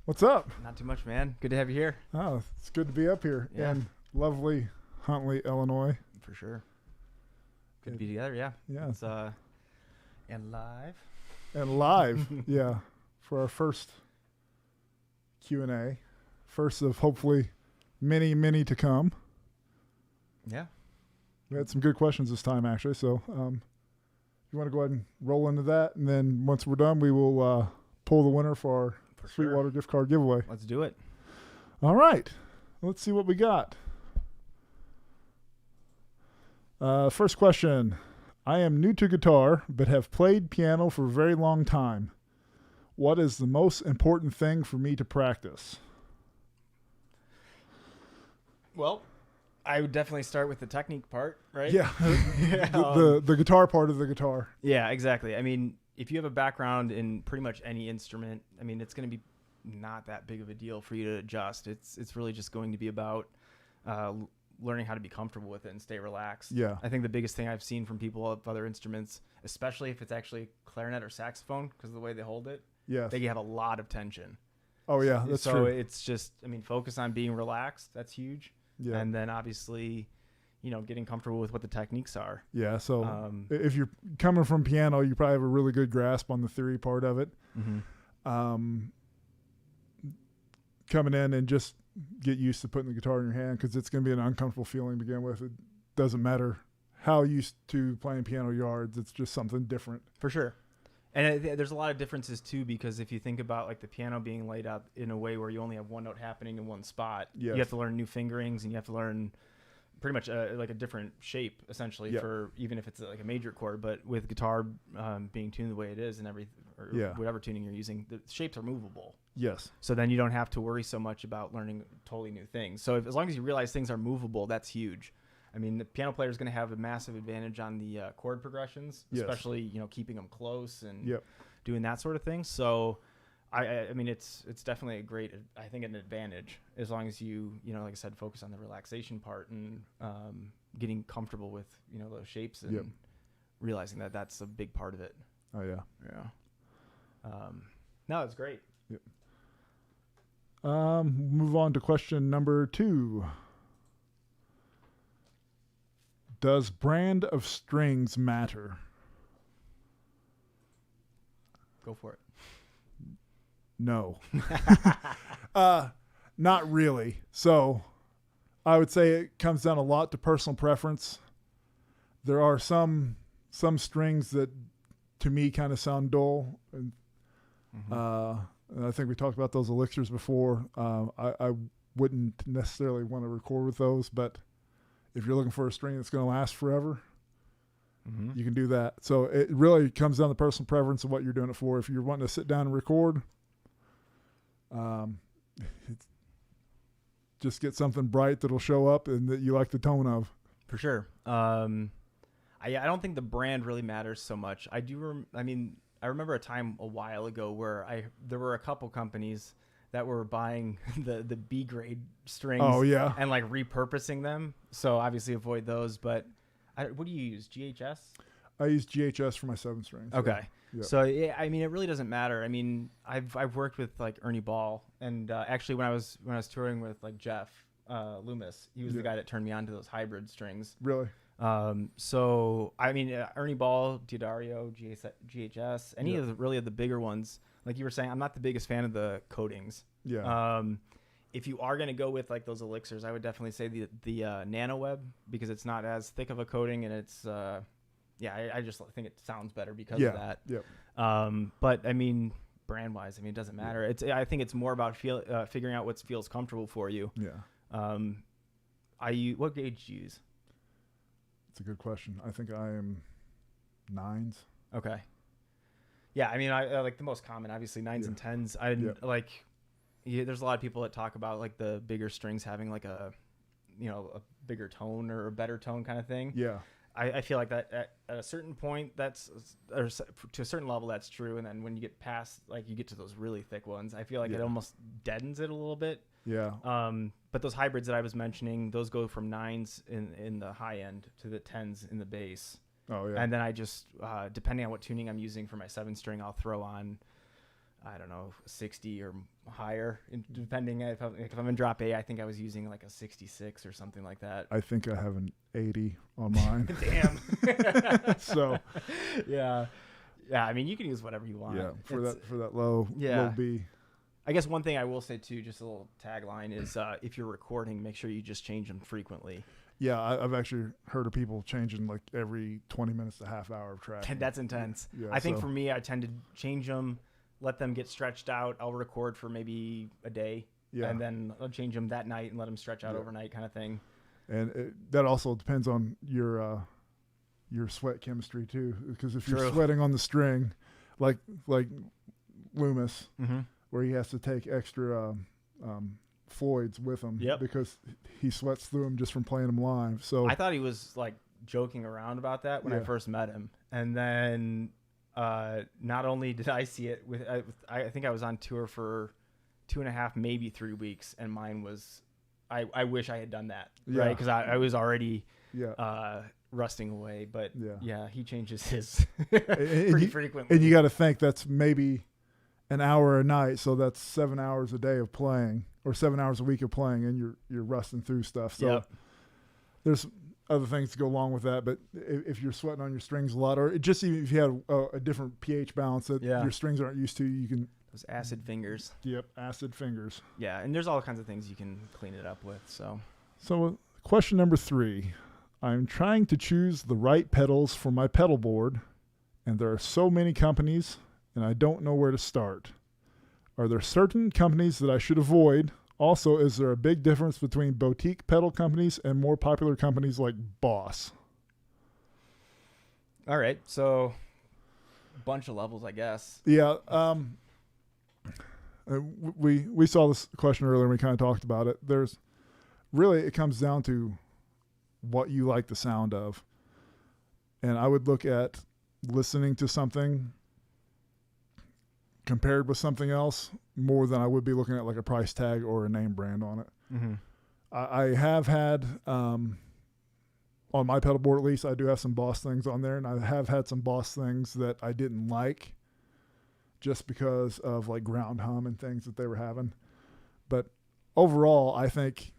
What's up? Not too much, man. Good to have you here. Oh, it's good to be up here in lovely Huntley, Illinois. For sure. Good to be together, yeah. Yeah. It's, and live. And live, yeah, for our first Q&A. First of hopefully many, many to come. Yeah. We had some good questions this time, actually. So you want to go ahead and roll into that? And then once we're done, we will pull the winner for our Sweetwater gift card giveaway. Let's do it. All right. Let's see what we got. First question. I am new to guitar, but have played piano for a very long time. What is the most important thing for me to practice? Well, I would definitely start with the technique part, right? Yeah. the guitar part of the guitar. Yeah, exactly. I mean, if you have a background in pretty much any instrument, I mean, it's going to be not that big of a deal for you to adjust. It's really just going to be about learning how to be comfortable with it and stay relaxed. Yeah. I think the biggest thing I've seen from people of other instruments, especially if it's actually clarinet or saxophone, because of the way they hold it, Yes. they have a lot of tension. Oh, yeah, that's so true. It's just, I mean, focus on being relaxed. That's huge. Yeah. And then obviously, you know, getting comfortable with what the techniques are. Yeah, so if you're coming from piano, you probably have a really good grasp on the theory part of it. Mm-hmm. Coming in and just get used to putting the guitar in your hand, because it's going to be an uncomfortable feeling to begin with. It doesn't matter how used to playing piano yards. It's just something different. For sure. And there's a lot of differences too, because if you think about like the piano being laid out in a way where you only have one note happening in one spot, Yes. you have to learn new fingerings and you have to learn pretty much like a different shape essentially for even if it's like a major chord. But with guitar being tuned the way it is and everything, or whatever tuning you're using, the shapes are movable. Yes. So then you don't have to worry so much about learning totally new things. So as long as you realize things are movable, that's huge. I mean, the piano player is going to have a massive advantage on the chord progressions, especially, you know, keeping them close and doing that sort of thing. So, I mean, it's definitely a great, I think, an advantage as long as you know, like I said, focus on the relaxation part and getting comfortable with, you know, those shapes and realizing that that's a big part of it. Oh, yeah. Yeah. No, it's great. Yep. Move on to question number 2. Does brand of strings matter? Go for it. No. Not really. So I would say it comes down a lot to personal preference. There are some strings that to me kind of sound dull. And, and I think we talked about those elixirs before. I wouldn't necessarily want to record with those, but if you're looking for a string that's going to last forever, you can do that. So it really comes down to personal preference of what you're doing it for. If you're wanting to sit down and record, just get something bright that'll show up and that you like the tone of. For sure. I don't think the brand really matters so much. I remember a time a while ago where there were a couple companies that were buying the B grade strings and like repurposing them. So obviously avoid those, but what do you use? GHS? I use GHS for my 7 strings. Okay. Yeah. So yeah, I mean, it really doesn't matter. I mean, I've worked with like Ernie Ball, and actually when I was touring with like Jeff Loomis, he was the guy that turned me on to those hybrid strings. Really? So I mean, Ernie Ball, D'Addario, GHS, any of the bigger ones. Like you were saying, I'm not the biggest fan of the coatings. Yeah. If you are going to go with like those elixirs, I would definitely say the NanoWeb, because it's not as thick of a coating, and it's I just think it sounds better because of that. Yeah. But I mean, brand wise, I mean, it doesn't matter. I think it's more about figuring out what feels comfortable for you. Yeah. What gauge do you use? It's a good question. I think I am 9s. Okay. Yeah, I mean, I like the most common, obviously 9s and 10s. I didn't like. There's a lot of people that talk about like the bigger strings having like a bigger tone or a better tone kind of thing. Yeah. I feel like that at a certain point, or to a certain level, that's true. And then when you get past, like you get to those really thick ones, I feel like it almost deadens it a little bit. Yeah. But those hybrids that I was mentioning, those go from 9s in the high end to the 10s in the bass. Oh yeah. And then I just, depending on what tuning I'm using for my 7-string, I'll throw on I don't know, 60 or higher, depending if I'm in drop A. I think I was using like a 66 or something like that. I think I have an 80 on mine. Damn. So yeah. I mean, you can use whatever you want. Yeah, for that low B. I guess one thing I will say too, just a little tagline, is if you're recording, make sure you just change them frequently. Yeah, I've actually heard of people changing like every 20 minutes to half hour of track. That's intense. Yeah, I think for me, I tend to change them, let them get stretched out. I'll record for maybe a day, and then I'll change them that night and let them stretch out overnight, kind of thing. And that also depends on your sweat chemistry too, because if you're sweating on the string, like Loomis, where he has to take extra Floyd's with him because he sweats through them just from playing them live. So I thought he was like joking around about that when I first met him, and then not only did I see it I think I was on tour for 2.5, maybe 3 weeks, and mine was I wish I had done that, right? Because I was already rusting away, but he changes his pretty frequently. And you got to think that's maybe an hour a night, so that's 7 hours a day of playing, or 7 hours a week of playing, and you're rusting through stuff. So there's other things to go along with that, but if you're sweating on your strings a lot, or just even if you had a different pH balance that your strings aren't used to, you can those acid fingers. Yep, acid fingers. Yeah, and there's all kinds of things you can clean it up with. So question number 3. I'm trying to choose the right pedals for my pedal board, and there are so many companies, and I don't know where to start. Are there certain companies that I should avoid? Also, is there a big difference between boutique pedal companies and more popular companies like Boss? All right, so a bunch of levels, I guess. Yeah, we saw this question earlier and we kind of talked about it. It comes down to what you like the sound of. And I would look at listening to something compared with something else more than I would be looking at like a price tag or a name brand on it. Mm-hmm. I have had, on my pedal board at least, I do have some Boss things on there, and I have had some Boss things that I didn't like just because of like ground hum and things that they were having. But overall, I think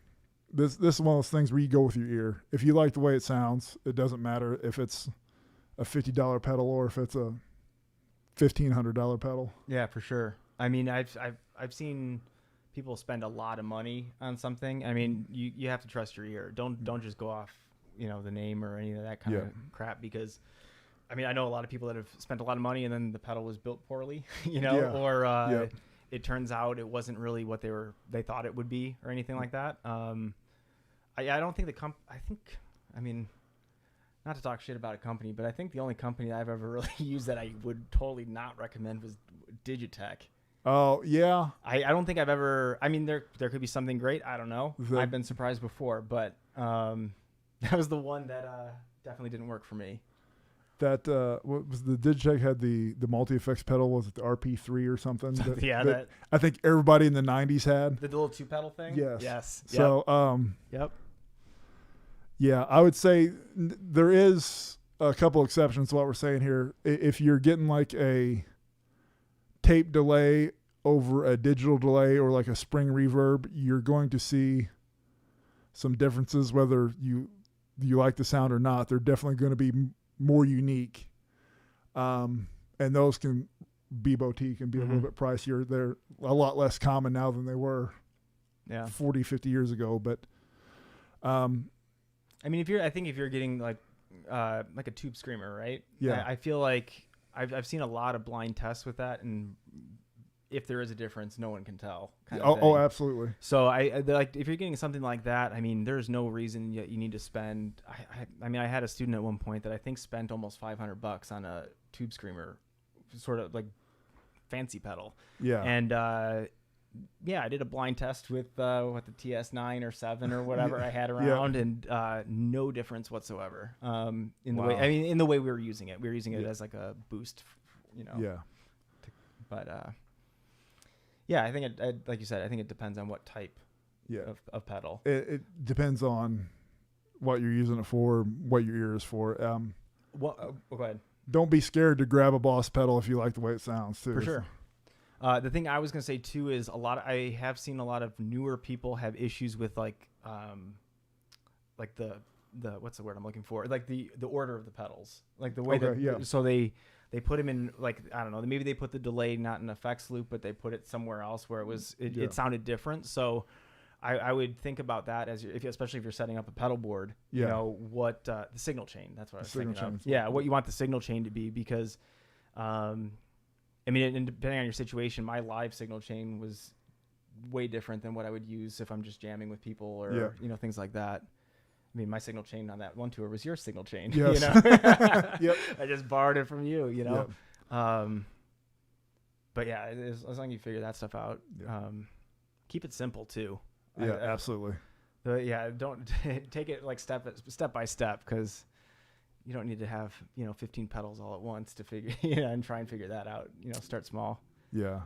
this is one of those things where you go with your ear. If you like the way it sounds, it doesn't matter if it's a $50 pedal or if it's a $1,500 pedal. Yeah, for sure. I mean, I've seen people spend a lot of money on something. I mean, you have to trust your ear. Don't just go off, the name or any of that kind of crap, because I mean, I know a lot of people that have spent a lot of money and then the pedal was built poorly, or it turns out it wasn't really what they thought it would be or anything like that. I don't think I mean, not to talk shit about a company, but I think the only company I've ever really used that I would totally not recommend was Digitech. Oh, yeah. I don't think I've ever, I mean, there could be something great. I don't know. I've been surprised before, but that was the one that definitely didn't work for me. That what was the Digitech had the multi-effects pedal? Was it the RP3 or something? That I think everybody in the 90s had. The little 2-pedal thing? Yes. So, yeah, I would say there is a couple exceptions to what we're saying here. If you're getting like a tape delay over a digital delay or like a spring reverb, you're going to see some differences whether you like the sound or not. They're definitely going to be more unique. And those can be boutique and be a little bit pricier. They're a lot less common now than they were 40, 50 years ago. But I mean, if you're getting like a tube screamer, right? Yeah. I feel like I've seen a lot of blind tests with that, and if there is a difference, no one can tell. Oh, absolutely. So I like if you're getting something like that, I mean, there's no reason you need to spend. I mean, I had a student at one point that I think spent almost $500 on a tube screamer, sort of like fancy pedal. Yeah. And I did a blind test with the TS9 or 7 or whatever I had around, and no difference whatsoever. In the way, I mean, in the way we were using it, as like a boost, Yeah. But I think it, like you said, I think it depends on what type of pedal. It depends on what you're using it for, what your ear is for. Go ahead. Don't be scared to grab a Boss pedal if you like the way it sounds too. For sure. The thing I was gonna say too is I have seen a lot of newer people have issues with like the what's the word I'm looking for? Like the order of the pedals, like the way so they put them in, like, I don't know, maybe they put the delay not in effects loop, but they put it somewhere else where it sounded different. So I would think about that especially if you're setting up a pedal board, you know, what the signal chain. That's what I was thinking of. Yeah, what you want the signal chain to be, because I mean, and depending on your situation, my live signal chain was way different than what I would use if I'm just jamming with people or you know, things like that. I mean, my signal chain on that one tour was your signal chain. Yes. You know? Yep. I just borrowed it from you, you know? Yep. But yeah, as long as you figure that stuff out, keep it simple too. Yeah, absolutely. Don't take it like step by step, because you don't need to have, you know, 15 pedals all at once to figure, and try and figure that out. You know, start small. Yeah.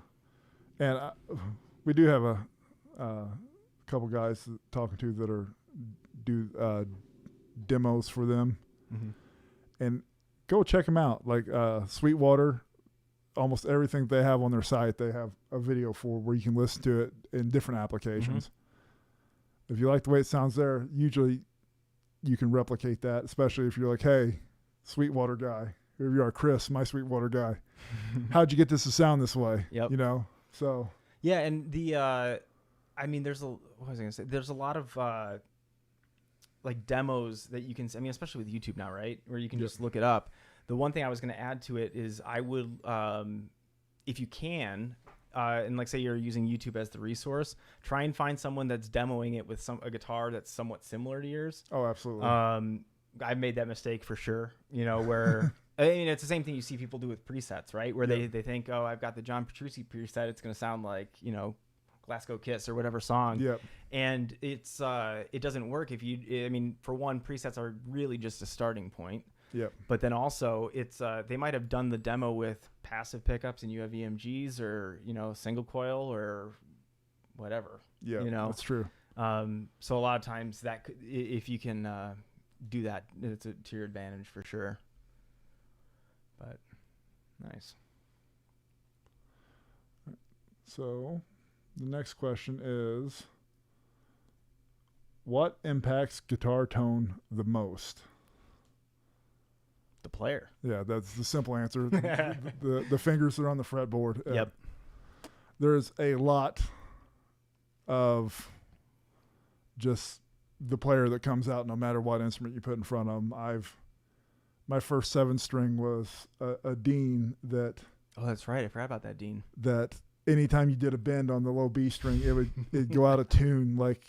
And we do have a couple guys talking to that do demos for them, and go check them out. Like Sweetwater, almost everything they have on their site, they have a video for where you can listen to it in different applications. If you like the way it sounds there, usually you can replicate that, especially if you're like, hey, Sweetwater guy, here you are, Chris, my Sweetwater guy. How'd you get this to sound this way? Yep. You know, so. Yeah, and the, I mean, what was I going to say? There's a lot of, like, demos that you can, I mean, especially with YouTube now, right? Where you can just look it up. The one thing I was going to add to it is I would, if you can, and like say you're using YouTube as the resource, try and find someone that's demoing it with a guitar that's somewhat similar to yours. Oh, absolutely. I've made that mistake for sure. You know, where I mean, it's the same thing you see people do with presets, right? Where they think, oh, I've got the John Petrucci preset, it's going to sound like, you know, Glasgow Kiss or whatever song. Yep. And it's it doesn't work if you. I mean, for one, presets are really just a starting point. Yep. But then also it's they might have done the demo with passive pickups and you have EMGs or, you know, single coil or whatever. Yeah, you know, that's true. So a lot of times that if you can do that, it's to your advantage for sure. But nice. So the next question is, what impacts guitar tone the most? The player. Yeah, that's the simple answer. the fingers that are on the fretboard. Yep. There's a lot of just the player that comes out no matter what instrument you put in front of them. My first 7-string was a Dean that. Oh, that's right. I forgot about that Dean. That anytime you did a bend on the low B string, it'd go out of tune like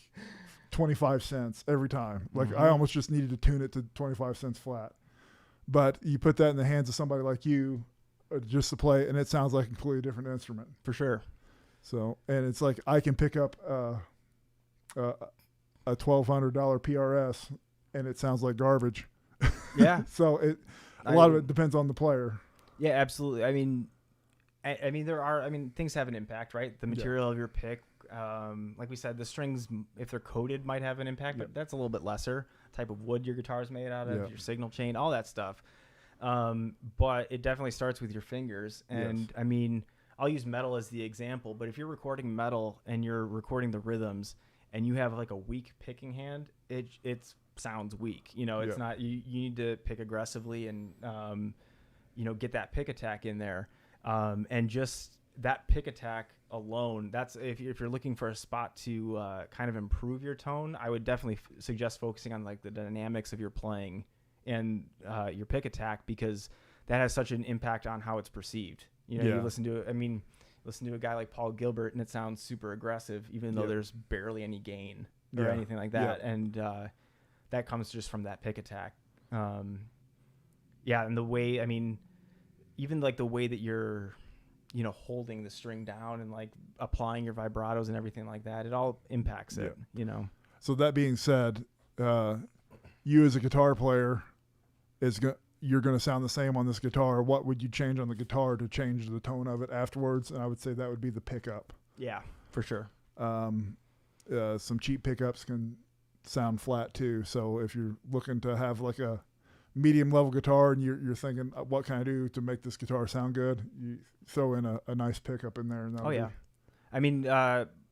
25 cents every time. Like I almost just needed to tune it to 25 cents flat. But you put that in the hands of somebody like you, just to play, and it sounds like a completely different instrument. For sure. So, and it's like I can pick up a $1,200 PRS, and it sounds like garbage. Yeah. So a lot of it depends on the player. Yeah, absolutely. I mean, things have an impact, right? The material of your pick. Like we said, the strings, if they're coated, might have an impact, but that's a little bit lesser. Type of wood your guitar is made out of, your signal chain, all that stuff. But it definitely starts with your fingers. And I mean, I'll use metal as the example, but if you're recording metal and you're recording the rhythms and you have like a weak picking hand, it sounds weak. You know, it's not, you need to pick aggressively and, you know, get that pick attack in there. And just that pick attack alone, that's if you're looking for a spot to kind of improve your tone, I would definitely suggest focusing on like the dynamics of your playing and your pick attack, because that has such an impact on how it's perceived. You know, you listen to a guy like Paul Gilbert and it sounds super aggressive, even though there's barely any gain or anything like that. And that comes just from that pick attack. And the way, I mean, even like the way that you're, you know, holding the string down and like applying your vibratos and everything like that, it all impacts it, you know? So that being said, you as a guitar player you're going to sound the same on this guitar. What would you change on the guitar to change the tone of it afterwards? And I would say that would be the pickup. Yeah, for sure. Some cheap pickups can sound flat too. So if you're looking to have like a medium level guitar and you're thinking, what can I do to make this guitar sound good? You throw in a nice pickup in there. And Oh yeah. I mean,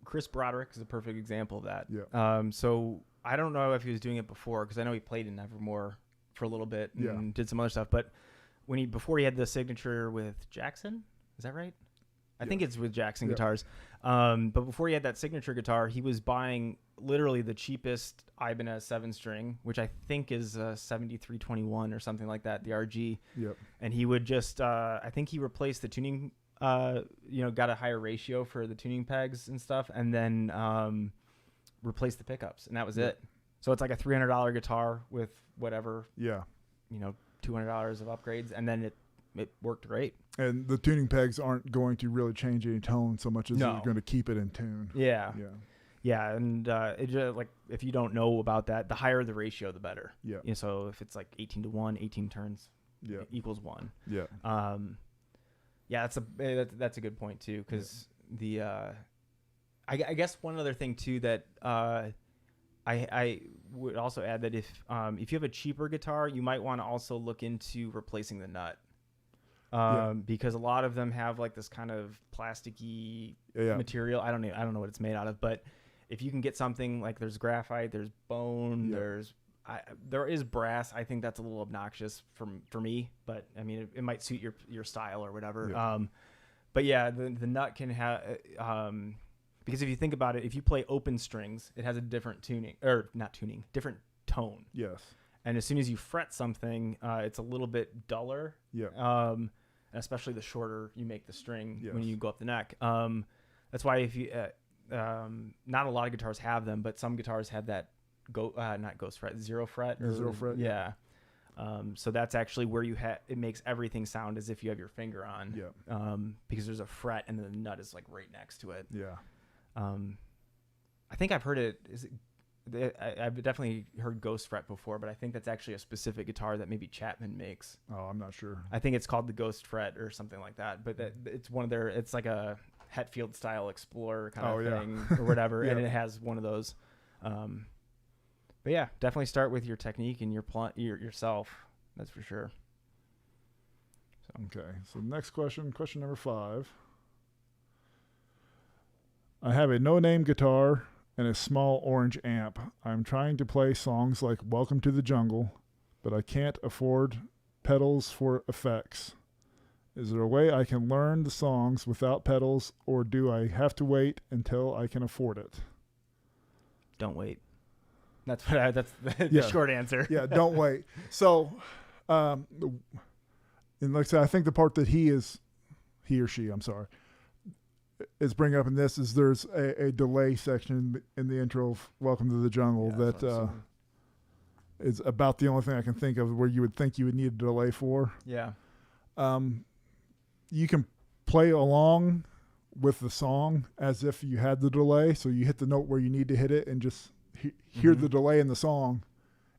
Chris Broderick is a perfect example of that. Yeah. So I don't know if he was doing it before, because I know he played in Nevermore for a little bit and did some other stuff. But before he had the signature with Jackson, is that right? I think it's with Jackson guitars. But before he had that signature guitar, he was buying literally the cheapest Ibanez 7-string, which I think is 7321 or something like that, the RG. Yep. And he would just, I think he replaced the tuning, got a higher ratio for the tuning pegs and stuff, and then replaced the pickups, and that was it. So it's like a $300 guitar with whatever, $200 of upgrades, and then it worked great. And the tuning pegs aren't going to really change any tone so much as they're going to keep it in tune. Yeah. And like if you don't know about that, the higher the ratio, the better. Yeah. So if it's like 18-1, 18 turns equals 1. Yeah. That's a good point too, because I guess one other thing too that I would also add that if you have a cheaper guitar, you might want to also look into replacing the nut. Because a lot of them have like this kind of plasticky material. I don't know what it's made out of, but if you can get something like there's graphite, there's bone, there is brass. I think that's a little obnoxious for me, but I mean it might suit your style or whatever. But the nut can have because if you think about it, if you play open strings, it has a different different tone. Yes. And as soon as you fret something, it's a little bit duller. Yeah. Especially the shorter you make the string when you go up the neck. That's why if you, not a lot of guitars have them, but some guitars have that not ghost fret, zero fret. Zero fret. Yeah. So that's actually where it makes everything sound as if you have your finger on. Yeah. Because there's a fret and the nut is like right next to it. Yeah. I think I've heard it. I've definitely heard Ghost Fret before, but I think that's actually a specific guitar that maybe Chapman makes. Oh, I'm not sure. I think it's called the Ghost Fret or something like that. But it's one of their. It's like a Hetfield style Explorer kind of thing or whatever, and it has one of those. But yeah, definitely start with your technique and yourself. That's for sure. Okay, so next question number 5. I have a no-name guitar and a small orange amp. I'm trying to play songs like Welcome to the Jungle, but I can't afford pedals for effects. Is there a way I can learn the songs without pedals, or do I have to wait until I can afford it? Don't wait. That's the short answer. Yeah, don't wait. So, and like I said, I think the part that he or she, is bringing up in this is there's a delay section in the intro of Welcome to the Jungle that is about the only thing I can think of where you would think you would need a delay for. Yeah. You can play along with the song as if you had the delay, so you hit the note where you need to hit it and just hear the delay in the song,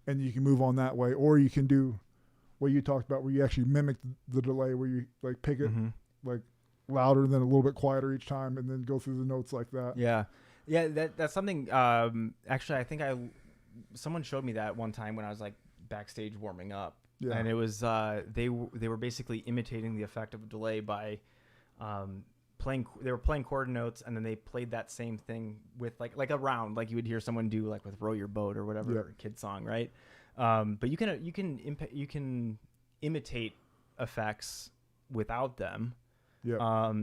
and you can move on that way. Or you can do what you talked about, where you actually mimic the delay, where you like pick it like louder, then a little bit quieter each time, and then go through the notes like that. Yeah. That's something. Actually, I think someone showed me that one time when I was like backstage warming up, and it was they were basically imitating the effect of a delay by they were playing chord notes, and then they played that same thing with like a round, like you would hear someone do like with Row Your Boat or whatever kid song, right? But you can imitate effects without them. Yeah.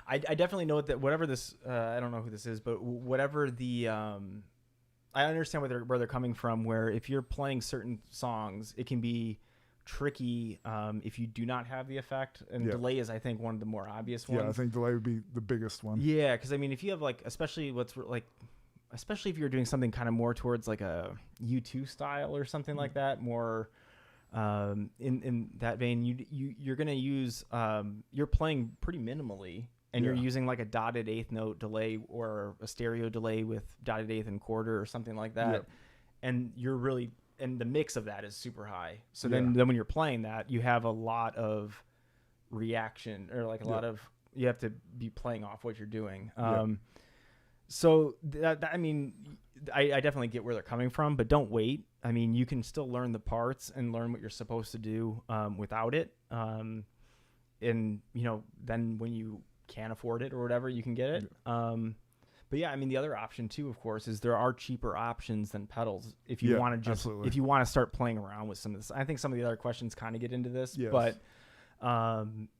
I definitely know that whatever this I don't know who this is, but whatever the I understand where they're coming from, where if you're playing certain songs, it can be tricky if you do not have the effect, and delay is I think one of the more obvious ones. Yeah, I think delay would be the biggest one. Yeah, because I mean if you have like especially if you're doing something kind of more towards like a U2 style or something like that, more in that vein, you're gonna use you're playing pretty minimally, and you're using like a dotted eighth note delay or a stereo delay with dotted eighth and quarter or something like that, and and the mix of that is super high. So then when you're playing that, you have a lot of reaction, or like a lot of, you have to be playing off what you're doing. So that I mean, I definitely get where they're coming from, but don't wait. I mean, you can still learn the parts and learn what you're supposed to do without it. And, you know, then when you can't afford it or whatever, you can get it. But yeah, I mean, the other option too, of course, is there are cheaper options than pedals if you want to if you want to start playing around with some of this. I think some of the other questions kind of get into this, but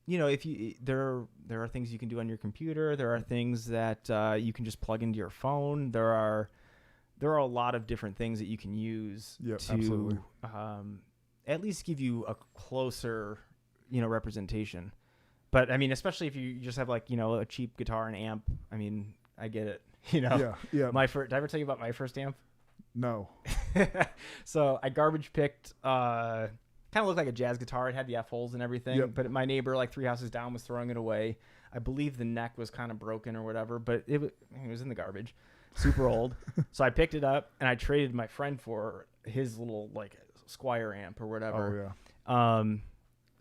you know, if you there are things you can do on your computer. There are things that you can just plug into your phone. There are a lot of different things that you can use to at least give you a closer, you know, representation. But I mean, especially if you just have like, you know, a cheap guitar and amp. I mean, I get it, you know. Yeah. Did I ever tell you about my first amp? No. So I garbage picked, kind of looked like a jazz guitar. It had the F holes and everything, but my neighbor, like 3 houses down, was throwing it away. I believe the neck was kind of broken or whatever, but it was in the garbage, super old. So I picked it up and I traded my friend for his little like Squire amp or whatever. Oh yeah.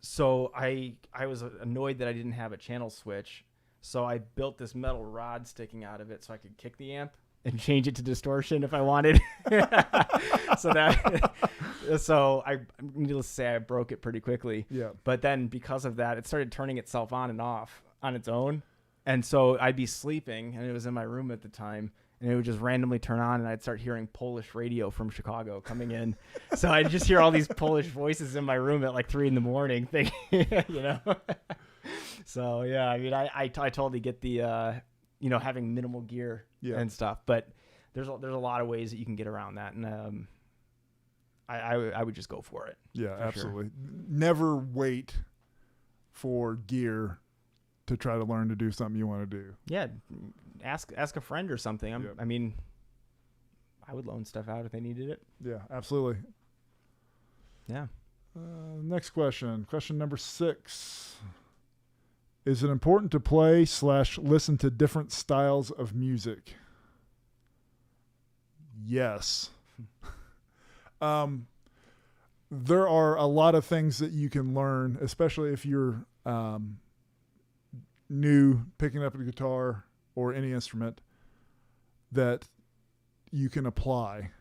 So I was annoyed that I didn't have a channel switch. So I built this metal rod sticking out of it so I could kick the amp and change it to distortion if I wanted. So I needless to say, I broke it pretty quickly. Yeah. But then because of that, it started turning itself on and off on its own. And so I'd be sleeping, and it was in my room at the time, and it would just randomly turn on, and I'd start hearing Polish radio from Chicago coming in. So I'd just hear all these Polish voices in my room at like 3 a.m, thinking, you know. So yeah, I mean, I totally get the you know, having minimal gear and stuff, but there's a lot of ways that you can get around that, and I would just go for it. Yeah, absolutely. Sure. Never wait for gear to try to learn to do something you want to do. Yeah, ask a friend or something. I mean, I would loan stuff out if they needed it. Yeah, absolutely. Yeah. Next question. Question number 6. Is it important to play / listen to different styles of music? Yes. There are a lot of things that you can learn, especially if you're new, picking up a guitar or any instrument, that you can apply.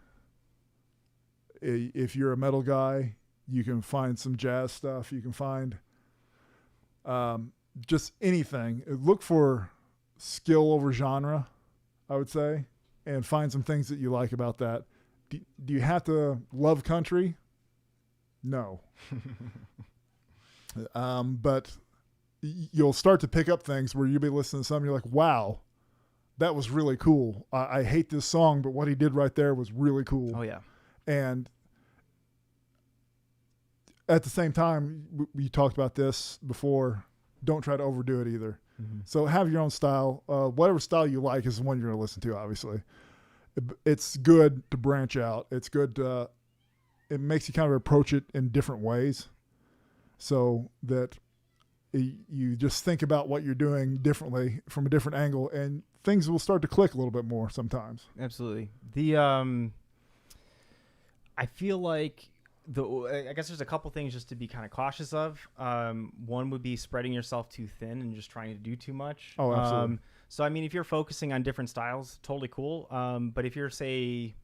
If you're a metal guy, you can find some jazz stuff. You can find just anything. Look for skill over genre, I would say, and find some things that you like about that. Do you have to love country? No. But you'll start to pick up things where you'll be listening to something, you're like, wow, that was really cool. I hate this song, but what he did right there was really cool. Oh, yeah. And at the same time, we talked about this before, don't try to overdo it either. Mm-hmm. So have your own style. Whatever style you like is the one you're going to listen to, obviously. It's good to branch out. It's good to, it makes you kind of approach it in different ways so that you just think about what you're doing differently from a different angle, and things will start to click a little bit more sometimes. Absolutely. I feel like I guess there's a couple things just to be kind of cautious of. One would be spreading yourself too thin and just trying to do too much. Oh, absolutely. So, I mean, if you're focusing on different styles, totally cool. But if you're, say,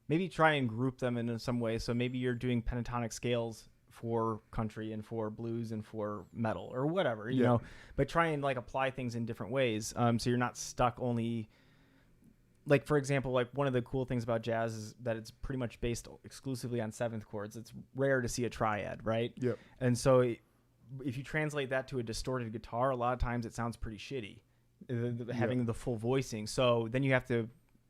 maybe try and group them in some way. So maybe you're doing pentatonic scales for country and for blues and for metal or whatever, you know, but try and like apply things in different ways. So you're not stuck only, like, for example, like one of the cool things about jazz is that it's pretty much based exclusively on 7th chords. It's rare to see a triad, right? Yep. And so if you translate that to a distorted guitar, a lot of times it sounds pretty shitty, having the full voicing. So then you have to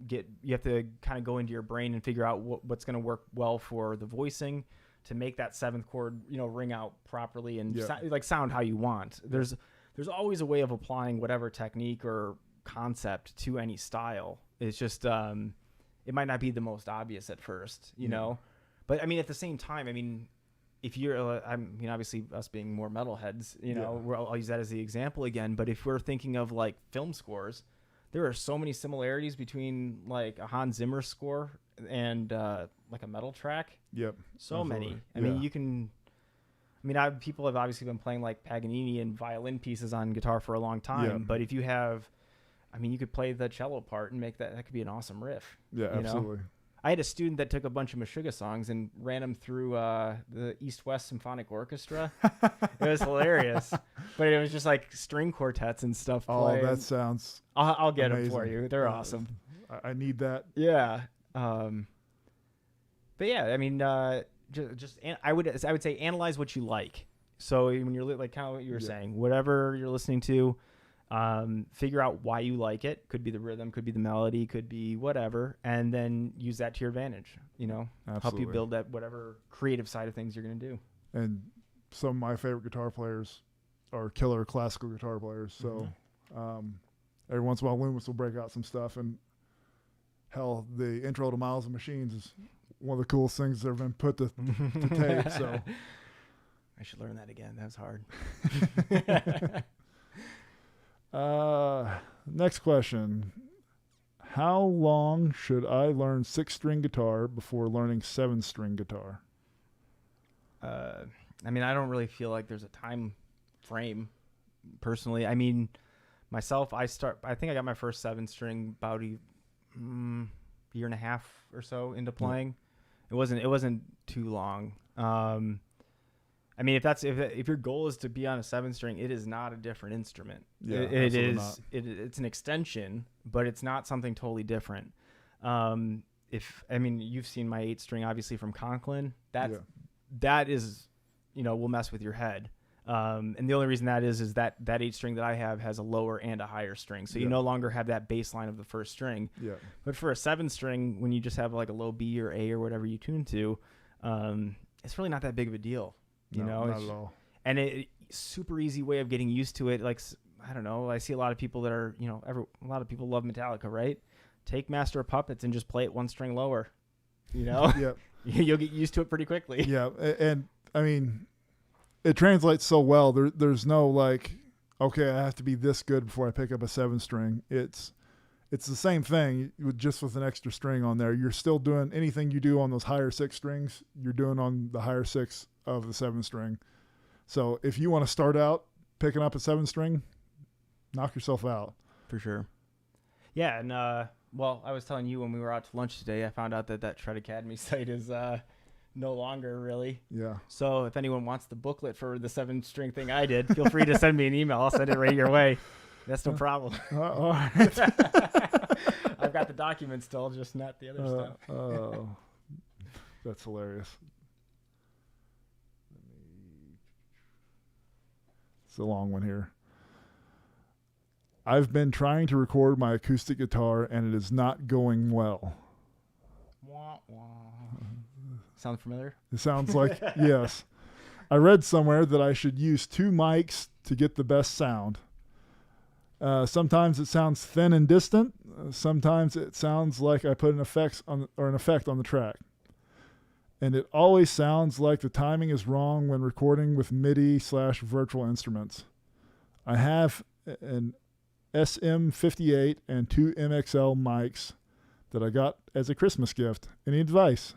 kind of go into your brain and figure out what's going to work well for the voicing to make that 7th chord, you know, ring out properly and sound how you want. There's always a way of applying whatever technique or concept to any style. It's just it might not be the most obvious at first, you know, but I mean, at the same time, I mean, if you're obviously us being more metalheads, you know, I'll use that as the example again, but if we're thinking of like film scores, there are so many similarities between like a Hans Zimmer score and like a metal track. Yep. So absolutely. Many. I mean, people have obviously been playing like Paganini and violin pieces on guitar for a long time, but if you have, I mean, you could play the cello part and make that could be an awesome riff. Yeah, absolutely. I had a student that took a bunch of Meshuggah songs and ran them through the East West Symphonic Orchestra. It was hilarious, but it was just like string quartets and stuff. Oh, that sounds. I'll get amazing. them for you. They're awesome. I need that. Yeah. But yeah, I mean, I would say analyze what you like. So when you're like kind of what you were saying, whatever you're listening to. Figure out why you like it. Could be the rhythm, could be the melody, could be whatever, and then use that to your advantage. Help you build that whatever creative side of things you're going to do. And some of my favorite guitar players are killer classical guitar players. So every once in a while, Loomis will break out some stuff. And hell, the intro to Miles and Machines is one of the coolest things that have been put to tape. So I should learn that again. That was hard. Next question. How long should I learn 6-string guitar before learning 7-string guitar? I mean, I don't really feel like there's a time frame personally. I mean, myself, I think I got my first 7-string about a year and a half or so into playing. It wasn't too long. I mean, if your goal is to be on a 7-string, it is not a different instrument. Yeah, it is. It's an extension, but it's not something totally different. You've seen my 8-string, obviously from Conklin. That is, will mess with your head. And the only reason that is that 8-string that I have has a lower and a higher string, so you no longer have that bass line of the first string. Yeah. But for a 7-string, when you just have like a low B or A or whatever you tune to, it's really not that big of a deal. Not at all. And super easy way of getting used to it. Like, I don't know. I see a lot of people that are, a lot of people love Metallica, right? Take Master of Puppets and just play it 1 string lower. Yep. You'll get used to it pretty quickly. Yeah. And I mean, it translates so well. There's no like, okay, I have to be this good before I pick up a 7-string. It's the same thing just with an extra string on there. You're still doing anything you do on those higher 6 strings, you're doing on the higher 6 of the 7-string. So if you want to start out picking up a 7-string, knock yourself out. For sure. Yeah, and I was telling you when we were out to lunch today, I found out that Shred Academy site is no longer really. Yeah. So if anyone wants the booklet for the 7-string thing I did, feel free to send me an email. I'll send it right your way. That's no problem. All right. I've got the document still, just not the other stuff. Oh, that's hilarious. It's a long one here. I've been trying to record my acoustic guitar, and it is not going well. Wah, wah. Sound familiar? It sounds like, yes. I read somewhere that I should use 2 mics to get the best sound. Sometimes it sounds thin and distant. Sometimes it sounds like I put an effect on the track. And it always sounds like the timing is wrong when recording with MIDI/virtual instruments. I have an SM58 and 2 MXL mics that I got as a Christmas gift. Any advice?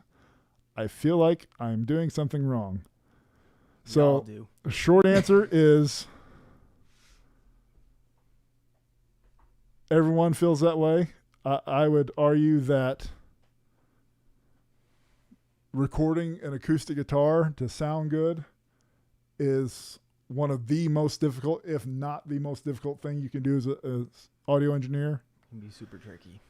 I feel like I'm doing something wrong. So the short answer is everyone feels that way. I would argue that recording an acoustic guitar to sound good is one of the most difficult, if not the most difficult thing you can do as an audio engineer. It can be super tricky.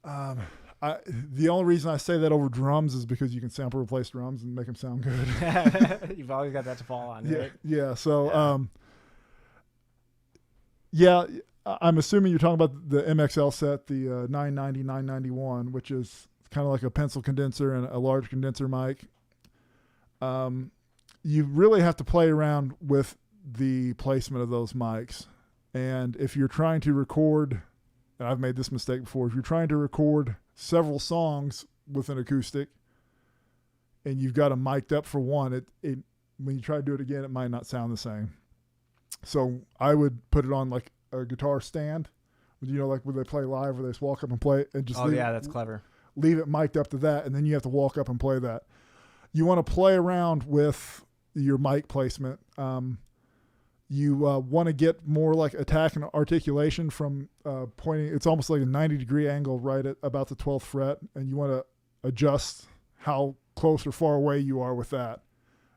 The only reason I say that over drums is because you can sample replace drums and make them sound good. You've always got that to fall on, yeah, right? Yeah. So, I'm assuming you're talking about the MXL set, the 990, 991, which is kind of like a pencil condenser and a large condenser mic. You really have to play around with the placement of those mics. And if you're trying to record, and I've made this mistake before, if you're trying to record several songs with an acoustic and you've got them mic'd up for one, it when you try to do it again, it might not sound the same. So I would put it on like a guitar stand, like when they play live, where they just walk up and play it and just that's clever. Leave it mic'd up to that, and then you have to walk up and play that. You want to play around with your mic placement. You want to get more like attack and articulation from pointing. It's almost like a 90-degree angle right at about the 12th fret, and you want adjust how close or far away you are with that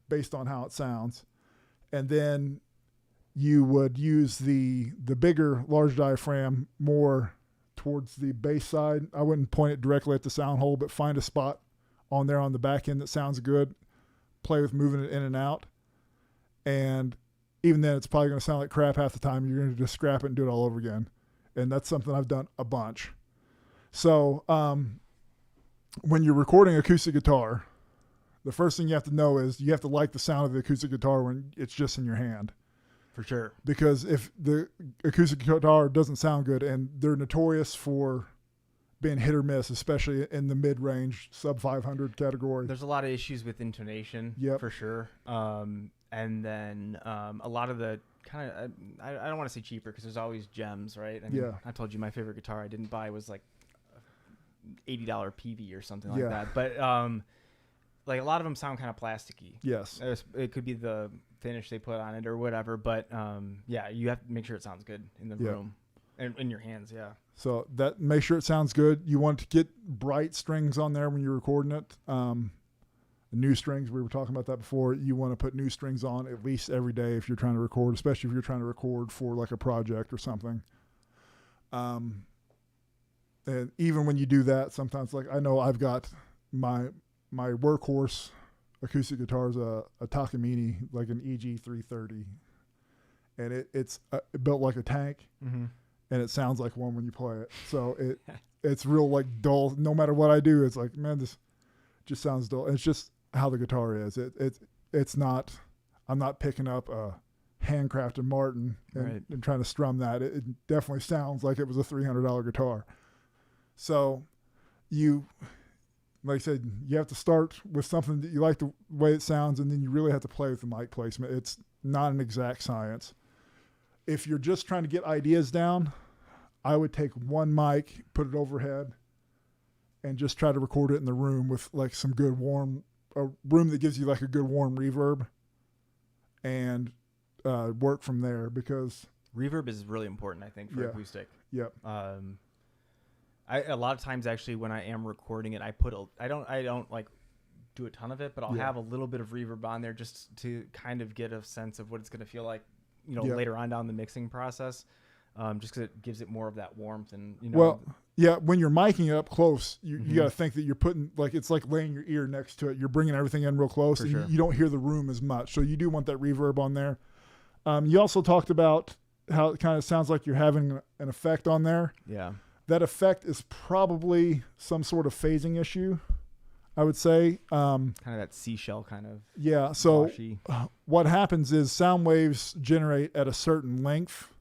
based on how it sounds. And then you would use the bigger large diaphragm more towards the bass side. I wouldn't point it directly at the sound hole, but find a spot on there on the back end that sounds good. Play with moving it in and out. And even then, it's probably going to sound like crap half the time. You're going to just scrap it and do it all over again. And that's something I've done a bunch. So when you're recording acoustic guitar, the first thing you have to know is you have to like the sound of the acoustic guitar when it's just in your hand. For sure. Because if the acoustic guitar doesn't sound good, and they're notorious for being hit or miss, especially in the mid-range sub 500 category. There's a lot of issues with intonation, for sure. And then a lot of the kind of, I don't want to say cheaper because there's always gems, right? I mean, I told you my favorite guitar I didn't buy was like $80 PV or something like that. But like a lot of them sound kind of plasticky. Yes. It could be the finish they put on it or whatever. But you have to make sure it sounds good in the room and in your hands. Yeah. So that make sure it sounds good. You want to get bright strings on there when you're recording it. New strings, we were talking about that before. You want to put new strings on at least every day if you're trying to record, especially if you're trying to record for like a project or something. And even when you do that, sometimes, like I know I've got my workhorse acoustic guitar is a Takamine, like an EG 330, and it's built like a tank, and it sounds like one when you play it. So it's real like dull. No matter what I do, it's like, man, this just sounds dull. It's just how the guitar is. It's not. I'm not picking up a handcrafted Martin and trying to strum that. It definitely sounds like it was a $300 guitar. So like I said, you have to start with something that you like the way it sounds, and then you really have to play with the mic placement. It's not an exact science. If you're just trying to get ideas down, I would take one mic, put it overhead, and just try to record it in the room with like some good a room that gives you like a good warm reverb, and work from there, because reverb is really important, I think, for acoustic. Yep. A lot of times actually when I am recording it, I don't like do a ton of it, but I'll have a little bit of reverb on there just to kind of get a sense of what it's going to feel like, later on down the mixing process. Just because it gives it more of that warmth and, Well, when you're miking it up close, you got to think that you're putting, like, it's like laying your ear next to it. You're bringing everything in real close, and you don't hear the room as much. So you do want that reverb on there. You also talked about how it kind of sounds like you're having an effect on there. Yeah. That effect is probably some sort of phasing issue, I would say. Kind of that seashell kind of. Yeah. So washy. What happens is sound waves generate at a certain length.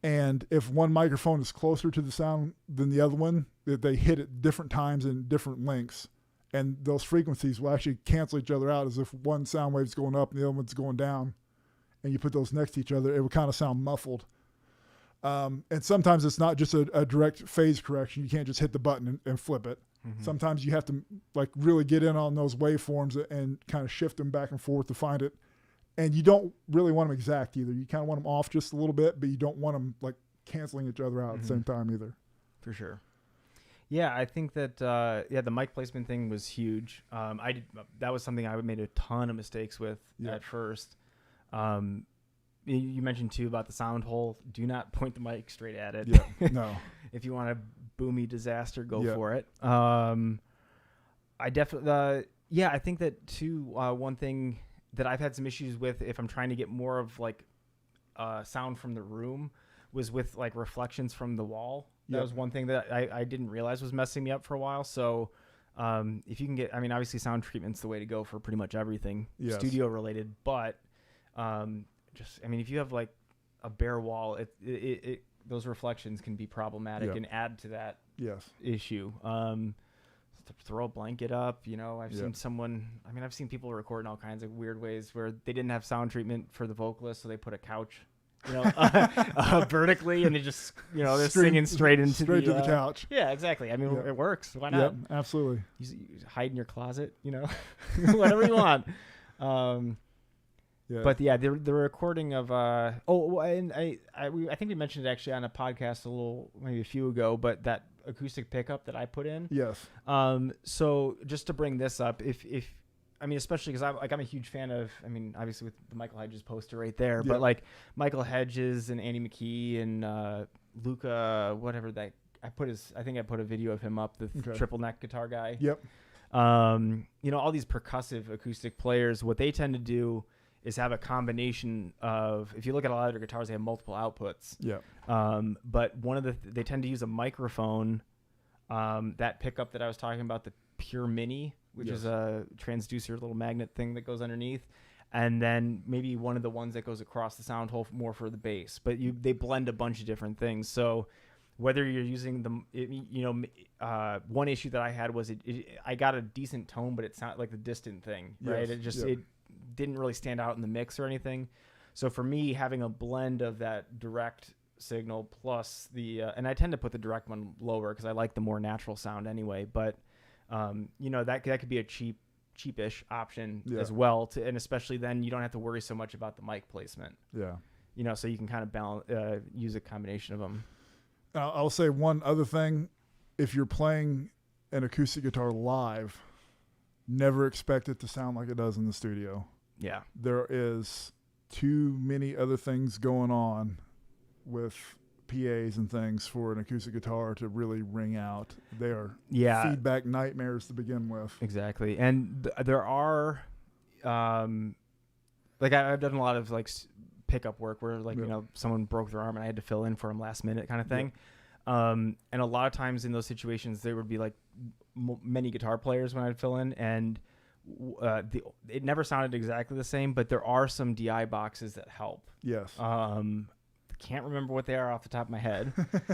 And if one microphone is closer to the sound than the other one, they hit at different times and different lengths. And those frequencies will actually cancel each other out, as if one sound wave's going up and the other one's going down. And you put those next to each other, it will kind of sound muffled. And sometimes it's not just a direct phase correction. You can't just hit the button and flip it. Sometimes you have to like really get in on those waveforms and kind of shift them back and forth to find it. And you don't really want them exact either. You kind of want them off just a little bit, but you don't want them like canceling each other out at the same time either. For sure. Yeah, I think that the mic placement thing was huge. That was something I made a ton of mistakes with at first. You mentioned too about the sound hole. Do not point the mic straight at it. Yeah, no. If you want a boomy disaster, go for it. I definitely, I think that too. One thing that I've had some issues with, if I'm trying to get more of like sound from the room, was with like reflections from the wall. That was one thing that I didn't realize was messing me up for a while. So if you can get, obviously sound treatment's the way to go for pretty much everything studio related, but if you have like a bare wall, it those reflections can be problematic and add to that issue. Throw a blanket up, I've seen I've seen people record in all kinds of weird ways where they didn't have sound treatment for the vocalist, so they put a couch, vertically, and they just, they're singing straight to the couch. Yeah, exactly. It works. Why not? Yeah, absolutely. You hide in your closet, whatever you want. But the recording of and I think we mentioned it actually on a podcast maybe a few ago, but that acoustic pickup that I put in. Yes. So just to bring this up, if I mean, especially because I'm a huge fan of, I mean, obviously with the Michael Hedges poster right there, but like Michael Hedges and Andy McKee and Luca, whatever that I think I put a video of him up, the triple neck guitar guy. Yep. You know, all these percussive acoustic players, what they tend to do is have a combination of, if you look at a lot of their guitars, they have multiple outputs. Yeah. But they tend to use a microphone, that pickup that I was talking about, the Pure Mini, which is a transducer little magnet thing that goes underneath. And then maybe one of the ones that goes across the sound hole more for the bass, but they blend a bunch of different things. So whether you're using one issue that I had was I got a decent tone, but it sounded like the distant thing, right? Yes. It didn't really stand out in the mix or anything. So for me, having a blend of that direct signal plus and I tend to put the direct one lower because I like the more natural sound anyway. But that could be a cheapish option as well. And especially then you don't have to worry so much about the mic placement. Yeah. So you can kind of balance, use a combination of them. I'll say one other thing. If you're playing an acoustic guitar live, never expect it to sound like it does in the studio. Yeah. There is too many other things going on with PAs and things for an acoustic guitar to really ring out. They are feedback nightmares to begin with. Exactly. And there are, like I've done a lot of like pickup work where like, someone broke their arm and I had to fill in for them last minute kind of thing. And a lot of times in those situations, there would be like many guitar players when I'd fill in, and it never sounded exactly the same, but there are some DI boxes that help. Yes. Can't remember what they are off the top of my head,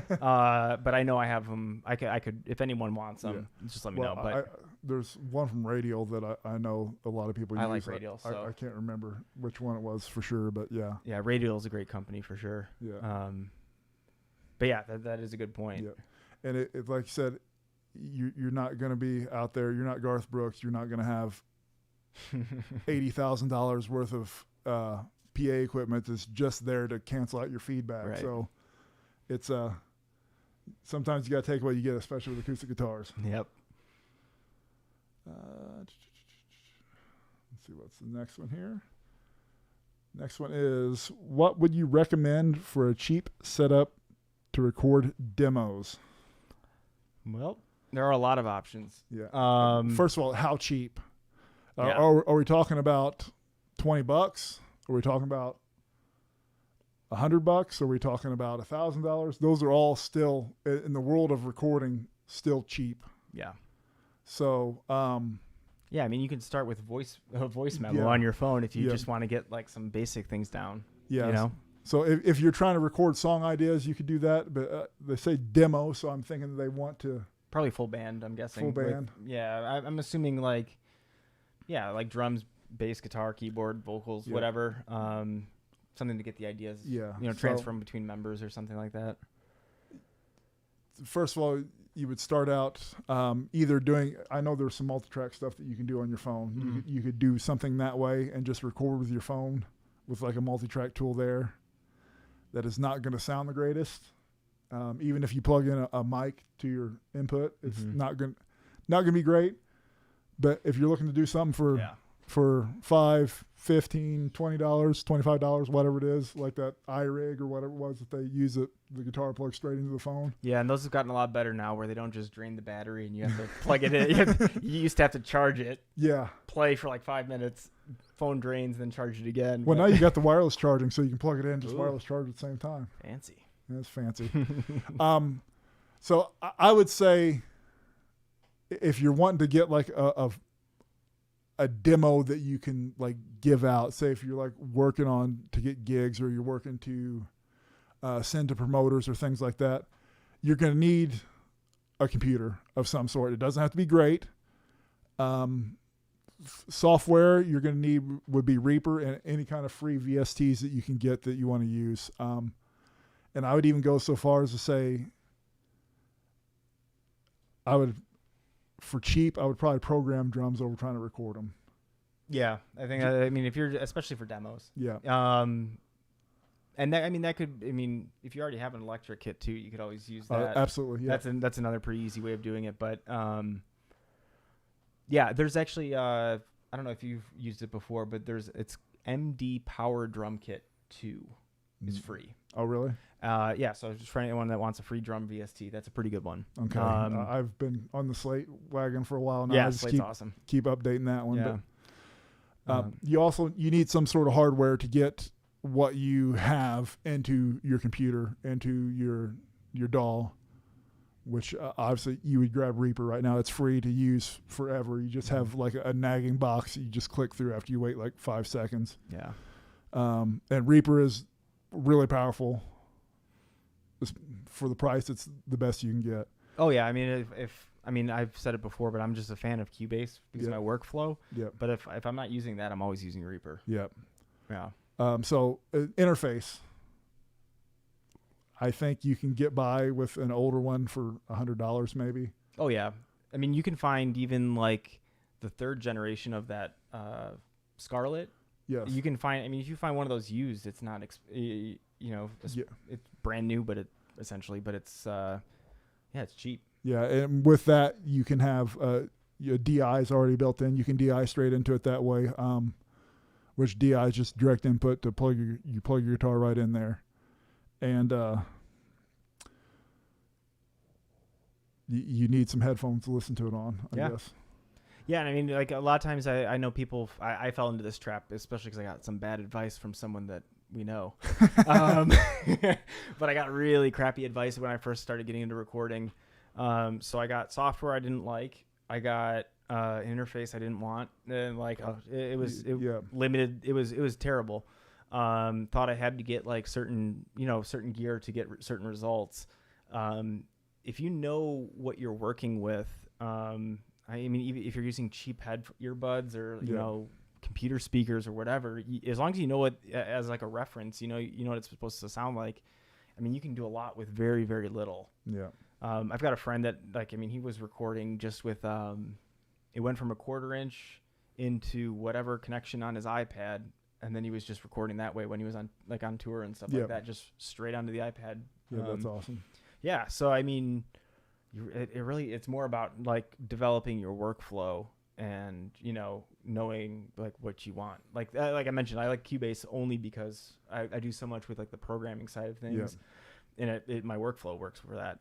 but I know I have them. I could if anyone wants them, just let me know. But there's one from Radial that I know a lot of people use. I like Radial. So I can't remember which one it was for sure, but yeah. Yeah, Radial is a great company for sure. Yeah. But yeah, that is a good point. Yeah. And it like you said, you're not going to be out there. You're not Garth Brooks. You're not going to have $80,000 worth of PA equipment that's just there to cancel out your feedback. Right. So it's sometimes you got to take what you get, especially with acoustic guitars. Yep. Let's see what's the next one here. Next one is, what would you recommend for a cheap setup to record demos? Well, there are a lot of options. Yeah. First of all, how cheap? Are we talking about $20? Are we talking about $100? Are we talking about $1,000? Those are all still, in the world of recording, still cheap. Yeah. So, yeah, I mean, you can start with a voice memo on your phone if you just want to get like some basic things down. Yeah. So if you're trying to record song ideas, you could do that. But they say demo, so I'm thinking they want to probably full band. I'm guessing full band. I'm assuming like drums, bass, guitar, keyboard, vocals, whatever. Something to get the ideas. Yeah. Transfer them between members or something like that. First of all, you would start out either doing, I know there's some multi-track stuff that you can do on your phone. Mm-hmm. You could do something that way and just record with your phone with like a multi-track tool there. That is not going to sound the greatest. Even if you plug in a mic to your input, it's not going to be great. But if you're looking to do something for $5, $15, $20, $25, whatever it is, like that iRig or whatever it was that they use the guitar plug straight into the phone. Yeah, and those have gotten a lot better now where they don't just drain the battery and you have to plug it in. You used to have to charge it. Yeah. Play for like 5 minutes, phone drains, then charge it again. Well, now you got the wireless charging, so you can plug it in, just wireless charge at the same time. Fancy. Yeah, it's fancy. So I would say if you're wanting to get like a demo that you can like give out, say if you're like working on to get gigs or you're working to send to promoters or things like that, you're going to need a computer of some sort. It doesn't have to be great. Software you're going to need would be Reaper and any kind of free VSTs that you can get that you want to use. And I would even go so far as to say for cheap, I would probably program drums over trying to record them. Yeah, I mean, if you're, especially for demos. Yeah. And that could, if you already have an electric kit too, you could always use that. Absolutely. Yeah. That's another pretty easy way of doing it. But there's actually I don't know if you've used it before, but it's MD Power Drum Kit 2 is free. Oh, really? So I was just for anyone that wants a free drum VST, that's a pretty good one. Okay. I've been on the Slate wagon for a while now. Yeah, Slate's awesome. Keep updating that one. Yeah. But you need some sort of hardware to get what you have into your computer, into your DAW, which obviously you would grab Reaper right now. It's free to use forever. You just have like a nagging box you just click through after you wait like 5 seconds. Yeah. And Reaper is really powerful. For the price, it's the best you can get. Oh yeah, I've said it before, but I'm just a fan of Cubase because of my workflow. Yeah. But if I'm not using that, I'm always using Reaper. Yep. Yeah. So interface, I think you can get by with an older one for $100 maybe. Oh yeah, you can find even like the 3rd generation of that Scarlett. Yes. You can find. If you find one of those used, it's not. It's brand new, but it's cheap. Yeah, and with that you can have your DI is already built in. You can DI straight into it that way. Which DI is just direct input to plug your guitar right in there, and you need some headphones to listen to it on. I guess. Yeah, and like a lot of times I know people. I fell into this trap, especially because I got some bad advice from someone that we know. But I got really crappy advice when I first started getting into recording. So I got software I didn't like. I got interface I didn't want, and it was limited. It was terrible. Thought I had to get like certain gear to get certain results. If you know what you're working with, even if you're using cheap earbuds or computer speakers or whatever, as long as you know it as like a reference, you know what it's supposed to sound like. You can do a lot with very, very little. Yeah. I've got a friend that he was recording just with it went from a 1/4 inch into whatever connection on his iPad, and then he was just recording that way when he was on tour and stuff like that, just straight onto the iPad. Yeah, that's awesome. Yeah, so it's more about like developing your workflow and knowing like what you want. Like I mentioned, I like Cubase only because I do so much with like the programming side of things, and my workflow works for that.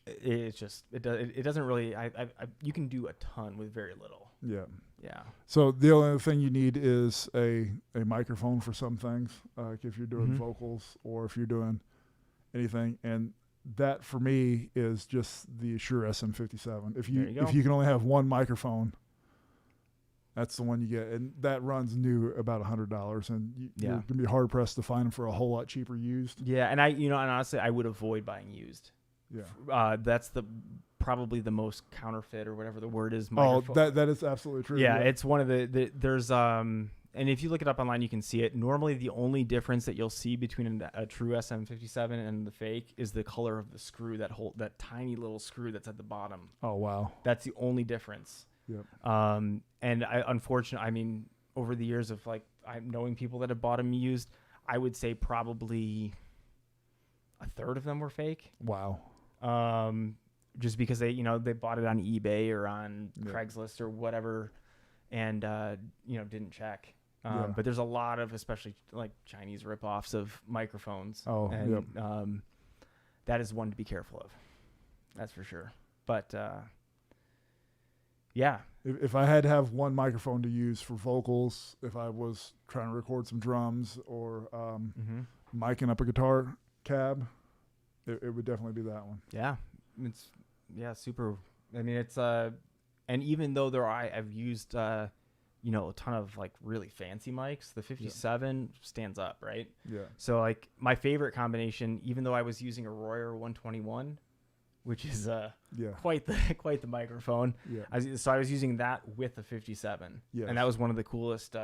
It doesn't really. You can do a ton with very little. Yeah. Yeah. So the only other thing you need is a microphone for some things, like if you're doing vocals or if you're doing anything, and that for me is just the Shure SM57. If you can only have one microphone, that's the one you get, and that runs new about $100, and you're gonna be hard pressed to find them for a whole lot cheaper used. Yeah, and and honestly, I would avoid buying used. Yeah. That's probably the most counterfeit or whatever the word is. Microphone. Oh, that is absolutely true. Yeah, it's one of there's and if you look it up online, you can see it. Normally, the only difference that you'll see between a true SM57 and the fake is the color of the screw, that tiny little screw that's at the bottom. Oh, wow. That's the only difference. Yep. And unfortunately, over the years of I'm knowing people that have bought them used, I would say probably a third of them were fake. Wow. Just because they bought it on eBay or on Craigslist or whatever, and didn't check. But there's a lot of, especially like Chinese ripoffs of microphones. Oh, and that is one to be careful of. That's for sure. But yeah. If I had to have one microphone to use for vocals, if I was trying to record some drums or micing up a guitar cab, it would definitely be that one. Yeah. It's super. It's and even though I've used a ton of like really fancy mics, the 57 stands up, right? Yeah. So like my favorite combination, even though I was using a Royer 121, which is quite the microphone. Yeah. I was using that with the 57, and that was one of the coolest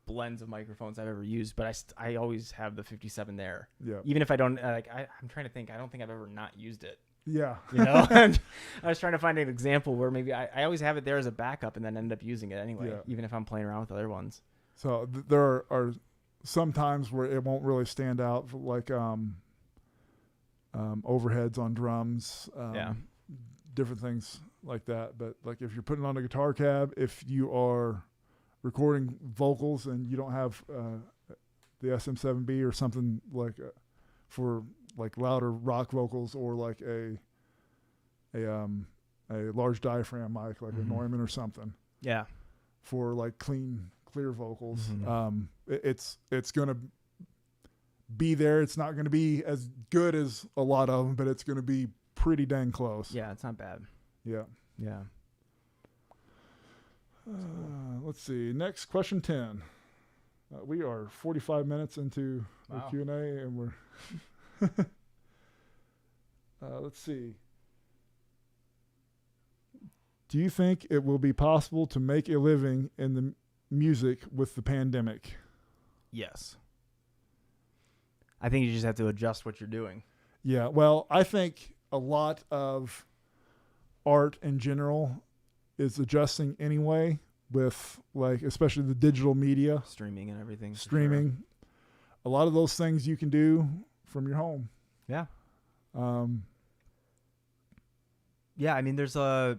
blends of microphones I've ever used. But I always have the 57 there. Yeah. Even if I don't I'm trying to think. I don't think I've ever not used it. Yeah. I was trying to find an example where maybe I always have it there as a backup and then end up using it anyway, even if I'm playing around with other ones. So there are sometimes where it won't really stand out, like overheads on drums, different things like that. But like if you're putting on a guitar cab, if you are recording vocals and you don't have the SM7B or something like for like louder rock vocals, or like a large diaphragm mic, like a Neumann or something. Yeah. For like clear vocals. It's going to be there. It's not going to be as good as a lot of them, but it's going to be pretty dang close. Yeah, it's not bad. Yeah. Yeah. Let's see. Next, question 10. We are 45 minutes into the Q&A, and we're... let's see. Do you think it will be possible to make a living in the music with the pandemic? Yes. I think you just have to adjust what you're doing. Yeah, well, I think a lot of art in general is adjusting anyway, with like especially the digital media, streaming and everything. Streaming. Sure. A lot of those things you can do from your home. Yeah. Yeah, I mean there's I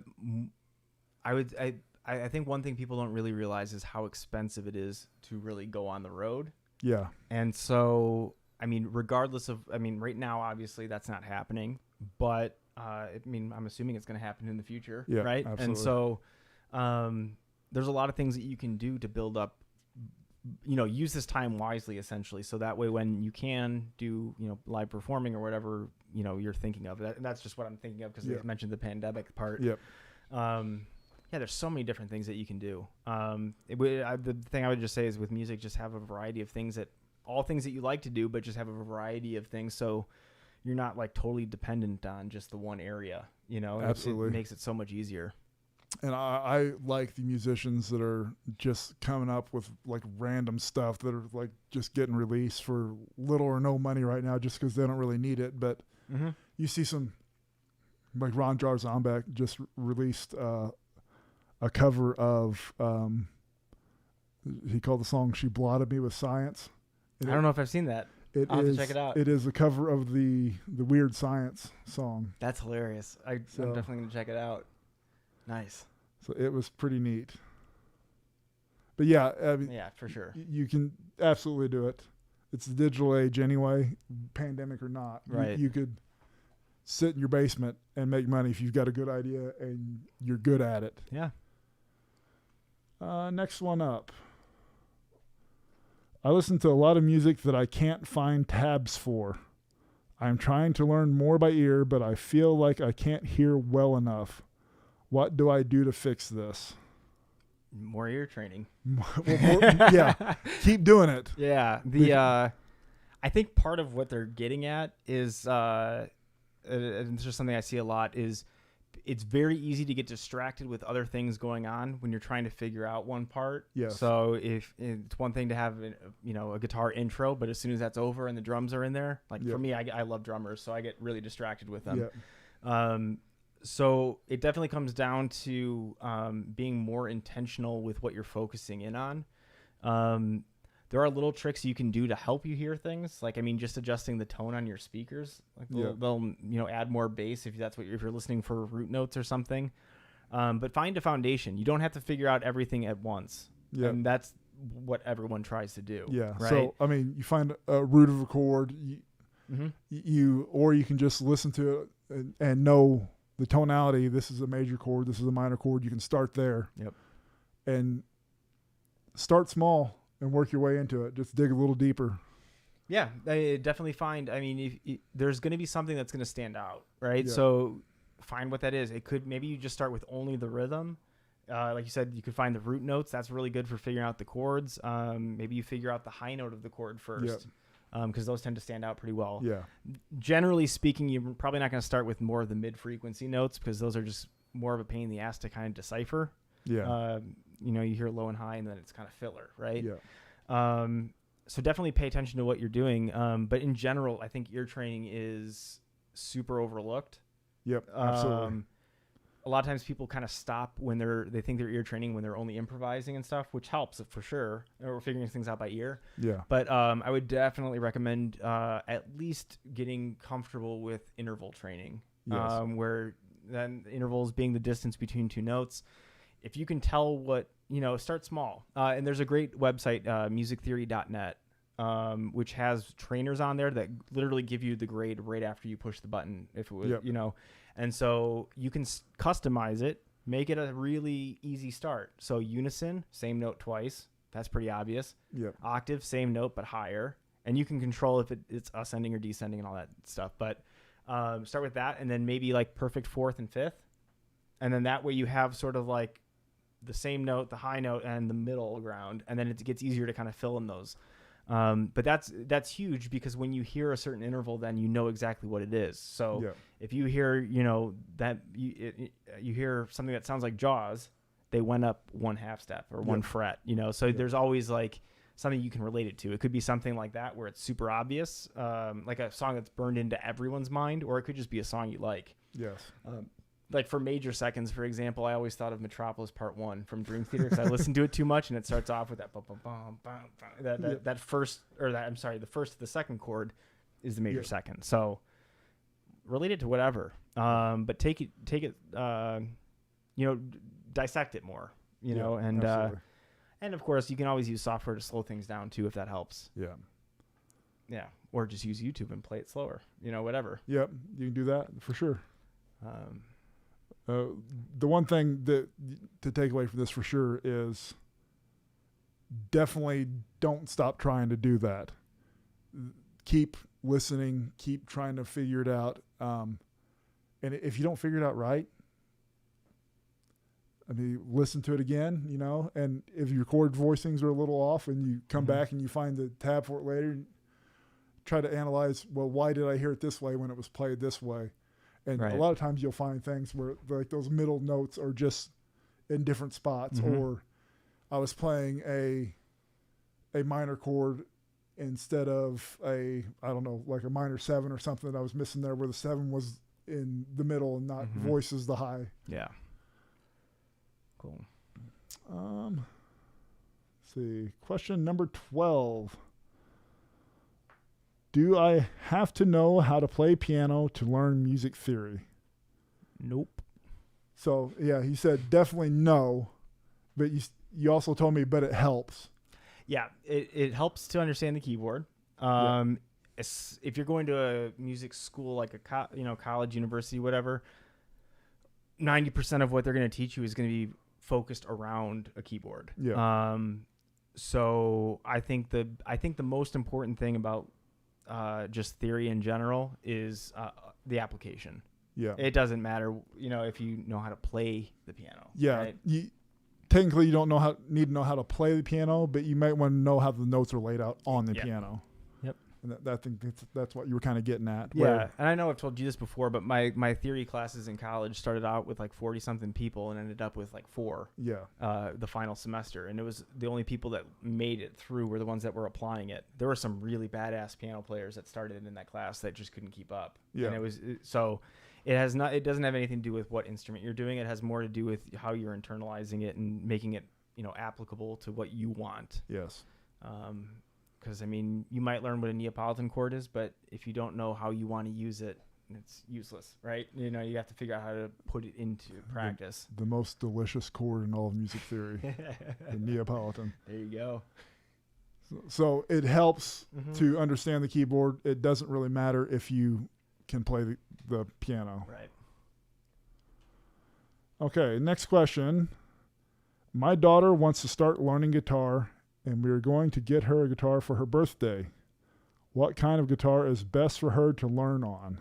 think one thing people don't really realize is how expensive it is to really go on the road. Yeah. And so, I mean, regardless of, right now, obviously that's not happening, but, I'm assuming it's going to happen in the future. Yeah, right. Absolutely. And so, there's a lot of things that you can do to build up, use this time wisely, essentially. So that way, when you can do, live performing or whatever, you're thinking of that's just what I'm thinking of. Cause they mentioned the pandemic part. Yep. Yeah, there's so many different things that you can do. The thing I would just say is with music, just have a variety of things all things that you like to do, but just have a variety of things. So you're not like totally dependent on just the one area, Absolutely. It makes it so much easier. And I like the musicians that are just coming up with like random stuff that are like just getting released for little or no money right now, just because they don't really need it. But you see some, like Ron Jarzambek just released a cover of he called the song "She Blotted Me with Science." I don't know if I've seen that. I'll have to check it out. It is a cover of the Weird Science song. That's hilarious. I'm definitely going to check it out. Nice. So it was pretty neat. But yeah, yeah, for sure. You can absolutely do it. It's the digital age anyway, pandemic or not. Right. You could sit in your basement and make money if you've got a good idea and you're good at it. Yeah. Next one up. I listen to a lot of music that I can't find tabs for. I'm trying to learn more by ear, but I feel like I can't hear well enough. What do I do to fix this? More ear training. Yeah. Keep doing it. Yeah. I think part of what they're getting at is, and it's just something I see a lot, is it's very easy to get distracted with other things going on when you're trying to figure out one part. Yes. So if it's one thing to have, a guitar intro, but as soon as that's over and the drums are in there, like for me, I love drummers, so I get really distracted with them. Yep. So it definitely comes down to being more intentional with what you're focusing in on. There are little tricks you can do to help you hear things. Like, just adjusting the tone on your speakers. Like they'll add more bass if you're listening for root notes or something. But find a foundation. You don't have to figure out everything at once. Yeah. And that's what everyone tries to do. Yeah. Right? So, you find a root of a chord, or you can just listen to it and know the tonality. This is a major chord. This is a minor chord. You can start there. Yep. And start small and work your way into it. Just dig a little deeper. Yeah, I definitely find. If there's going to be something that's going to stand out, right? Yeah. So find what that is. It could maybe you just start with only the rhythm. Like you said, you could find the root notes. That's really good for figuring out the chords. Maybe you figure out the high note of the chord first. Yep. Because those tend to stand out pretty well. Yeah. Generally speaking, you're probably not going to start with more of the mid-frequency notes because those are just more of a pain in the ass to kind of decipher. Yeah. You hear low and high, and then it's kind of filler, right? Yeah. So definitely pay attention to what you're doing. But in general, I think ear training is super overlooked. Yep. Absolutely. a lot of times people kind of stop when they think they're ear training when they're only improvising and stuff, which helps for sure, or figuring things out by ear. Yeah. But I would definitely recommend at least getting comfortable with interval training, Yes. where then intervals being the distance between two notes. If you can tell what, start small. And there's a great website, musictheory.net, which has trainers on there that literally give you the grade right after you push the button, if it was, and so you can customize it, make it a really easy start. So unison, same note twice. That's pretty obvious. Yep. Octave, same note, but higher. And you can control if it's ascending or descending and all that stuff. But start with that, and then maybe like perfect fourth and fifth. And then that way you have sort of like the same note, the high note, and the middle ground. And then it gets easier to kind of fill in those. But that's huge, because when you hear a certain interval, then you know exactly what it is. So if you hear, that you hear something that sounds like Jaws, they went up 1/2 step or 1 fret, so there's always like something you can relate it to. It could be something like that where it's super obvious, like a song that's burned into everyone's mind, or it could just be a song you like. Yes. Like for major seconds, for example, I always thought of Metropolis Part 1 from Dream Theater, because I listened to it too much, and it starts off with that bum, bum, bum, bum, bum, that first, or that, I'm sorry, the first to the second chord is the major second. So relate it to whatever, but take it, dissect it more, and absolutely. And of course you can always use software to slow things down too, if that helps. Yeah, or just use YouTube and play it slower, whatever. Yep, you can do that for sure. The one thing that to take away from this for sure is definitely don't stop trying to do that. Keep listening, keep trying to figure it out. And if you don't figure it out right, listen to it again, and if your chord voicings are a little off and you come back and you find the tab for it later, try to analyze, well, why did I hear it this way when it was played this way? And a lot of times you'll find things where like those middle notes are just in different spots, or I was playing a minor chord instead of like a minor 7 or something that I was missing there, where the 7 was in the middle and not voices the high. Yeah. Cool. Let's see. Question number 12. Do I have to know how to play piano to learn music theory? Nope. So, yeah, he said definitely no, but you also told me, but it helps. Yeah, it helps to understand the keyboard. If you're going to a music school, like a college, university, whatever, 90% of what they're going to teach you is going to be focused around a keyboard. Yeah. So I think the most important thing about just theory in general is the application. Yeah. It doesn't matter, if you know how to play the piano. Yeah. Right? Technically, you don't need to know how to play the piano, but you might want to know how the notes are laid out on the piano. Yep. And I think that's what you were kind of getting at. Yeah. And I know I've told you this before, but my theory classes in college started out with like 40 something people and ended up with like 4. Yeah. The final semester, and it was the only people that made it through were the ones that were applying it. There were some really badass piano players that started in that class that just couldn't keep up. Yeah. And it doesn't have anything to do with what instrument you're doing. It has more to do with how you're internalizing it and making it, applicable to what you want. Yes. Because you might learn what a Neapolitan chord is, but if you don't know how you want to use it, it's useless, right? You have to figure out how to put it into practice. The most delicious chord in all of music theory, the Neapolitan. There you go. So it helps to understand the keyboard. It doesn't really matter if you can play the piano. Right. Okay, next question. My daughter wants to start learning guitar, and we are going to get her a guitar for her birthday. What kind of guitar is best for her to learn on?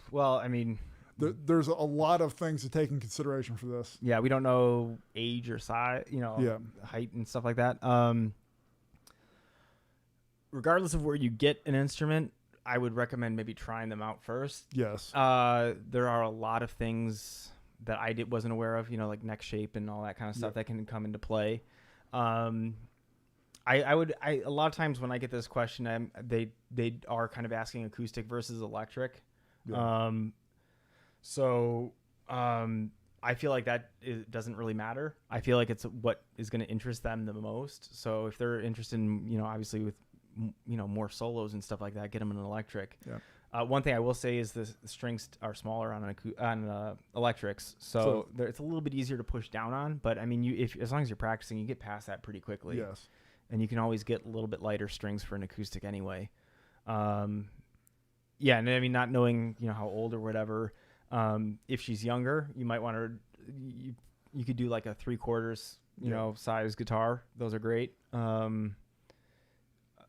Well, there's a lot of things to take in consideration for this. Yeah, we don't know age or size, height and stuff like that. Regardless of where you get an instrument, I would recommend maybe trying them out first. Yes. There are a lot of things that I wasn't aware of, like neck shape and all that kind of stuff that can come into play. A lot of times when I get this question, they are kind of asking acoustic versus electric. Yeah. So I feel like that doesn't really matter. I feel like it's what is going to interest them the most. So if they're interested in, obviously with, more solos and stuff like that, get them an electric. Yeah. One thing I will say is the strings are smaller on electrics, so it's a little bit easier to push down on. But I mean, as long as you're practicing, you get past that pretty quickly. Yes. And you can always get a little bit lighter strings for an acoustic anyway. Yeah, and I mean, not knowing how old or whatever. If she's younger, you might want to. You could do like a 3/4 size guitar. Those are great. And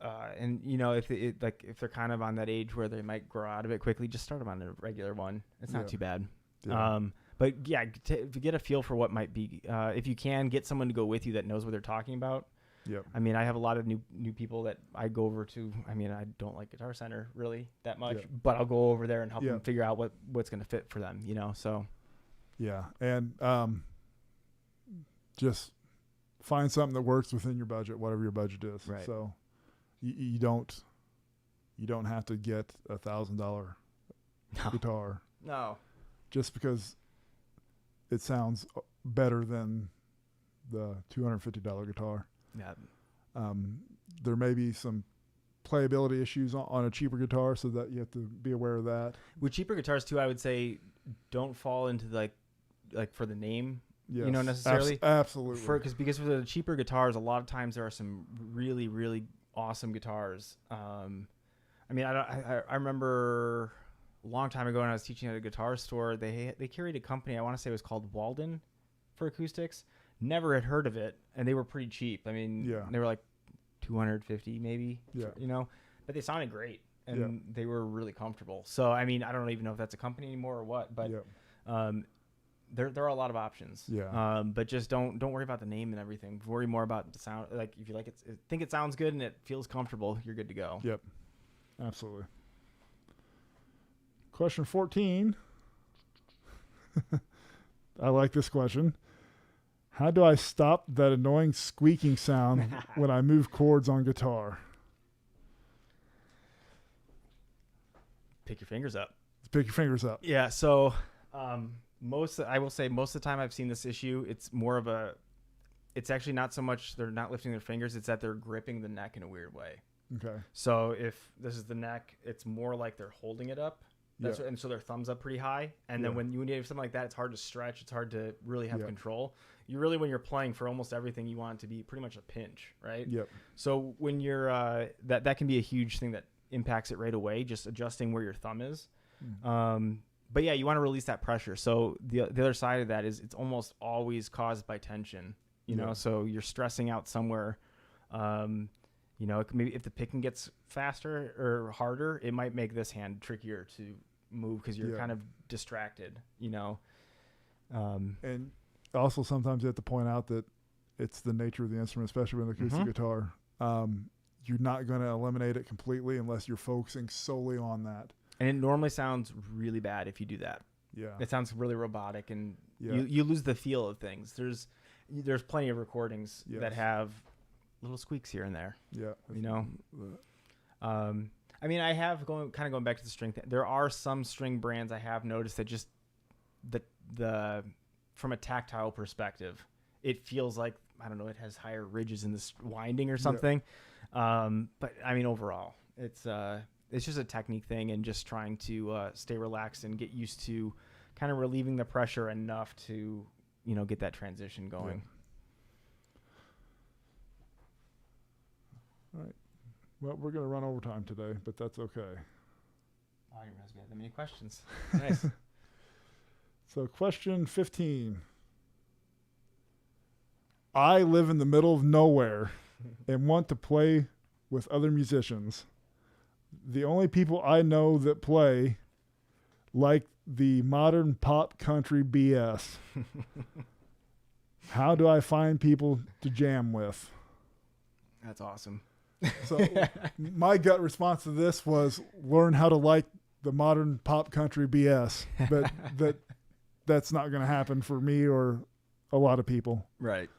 if they're kind of on that age where they might grow out of it quickly, just start them on a regular one. It's not too bad. Yeah. But yeah, to get a feel for what might be, if you can get someone to go with you that knows what they're talking about. Yep. I mean, I have a lot of new people that I go over to. I mean, I don't like Guitar Center really that much, but I'll go over there and help them figure out what's going to fit for them. So. Yeah, and just find something that works within your budget, whatever your budget is. Right. So you don't have to get $1,000 guitar. No. Just because it sounds better than the $250 guitar. Yeah. There may be some playability issues on a cheaper guitar, so that you have to be aware of that. With cheaper guitars too, I would say don't fall into like for the name, yes. Necessarily. Absolutely. Because for the cheaper guitars, a lot of times there are some really, really awesome guitars. I mean, I remember a long time ago when I was teaching at a guitar store, they carried a company, I want to say it was called Walden for acoustics. Never had heard of it, and they were pretty cheap. I mean, they were like $250 maybe, but they sounded great, and they were really comfortable. So, I mean, I don't even know if that's a company anymore or what, but there are a lot of options. Yeah. But just don't worry about the name and everything. Worry more about the sound. Like if you think it sounds good and it feels comfortable, you're good to go. Yep. Absolutely. Question 14. I like this question. How do I stop that annoying squeaking sound when I move chords on guitar? Pick your fingers up. Pick your fingers up. Yeah. So, I will say most of the time I've seen this issue, it's actually not so much they're not lifting their fingers, it's that they're gripping the neck in a weird way. Okay. So if this is the neck, it's more like they're holding it up. And so their thumb's up pretty high. And then when you have something like that, it's hard to stretch. It's hard to really have control. When you're playing for almost everything, you want it to be pretty much a pinch, right? Yep. So when you're, that can be a huge thing that impacts it right away, just adjusting where your thumb is. But yeah, you want to release that pressure. So the other side of that is it's almost always caused by tension, so you're stressing out somewhere. Maybe if the picking gets faster or harder, it might make this hand trickier to move because you're kind of distracted, And also sometimes you have to point out that it's the nature of the instrument, especially with an acoustic guitar. You're not going to eliminate it completely unless you're focusing solely on that. And it normally sounds really bad if you do that. Yeah. It sounds really robotic, and you lose the feel of things. There's plenty of recordings that have little squeaks here and there. Yeah. I mean, I have going back to the string thing. There are some string brands I have noticed that just the from a tactile perspective, it feels like, I don't know, it has higher ridges in this winding or something. But I mean, overall, it's just a technique thing, and just trying to stay relaxed and get used to kind of relieving the pressure enough to, get that transition going. All right. Well, we're going to run overtime today, but that's okay. I didn't realize we had that many questions. Nice. So question 15. I live in the middle of nowhere and want to play with other musicians. The only people I know that play like the modern pop country BS. How do I find people to jam with? That's awesome. So my gut response to this was learn how to like the modern pop country BS, but that's not going to happen for me or a lot of people. Right.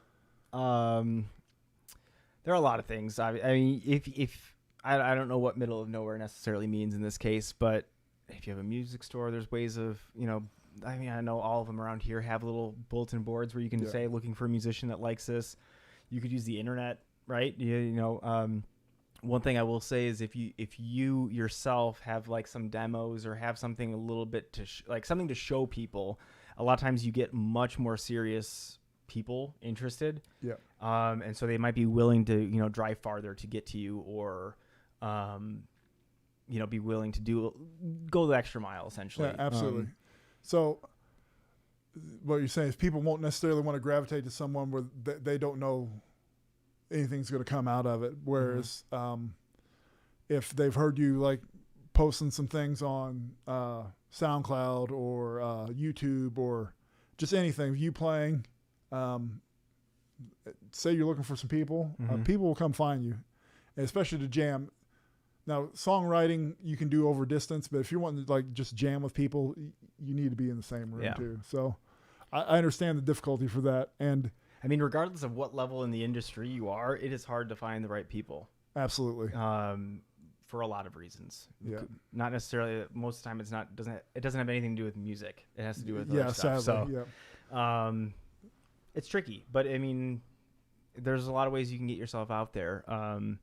There are a lot of things. I mean, if I don't know what middle of nowhere necessarily means in this case, but if you have a music store, there's ways of, I mean, I know all of them around here have little bulletin boards where you can say, looking for a musician that likes this. You could use the internet, right? One thing I will say is if you yourself have like some demos or have something a little bit to like something to show people, a lot of times you get much more serious people interested. Yeah. And so they might be willing to, drive farther to get to you, or, be willing to go the extra mile, essentially. Yeah, absolutely. So what you're saying is people won't necessarily want to gravitate to someone where they don't know anything's going to come out of it. Whereas if they've heard you like posting some things on SoundCloud or YouTube or just anything, you playing, say you're looking for some people, people will come find you, and especially to jam. Now, songwriting you can do over distance, but if you want to like just jam with people, you need to be in the same room too. So I understand the difficulty for that. And I mean, regardless of what level in the industry you are, it is hard to find the right people. Absolutely. For a lot of reasons. Yeah. Not necessarily. Most of the time, it doesn't have anything to do with music. It has to do with other stuff. Sadly, it's tricky, but I mean, there's a lot of ways you can get yourself out there. And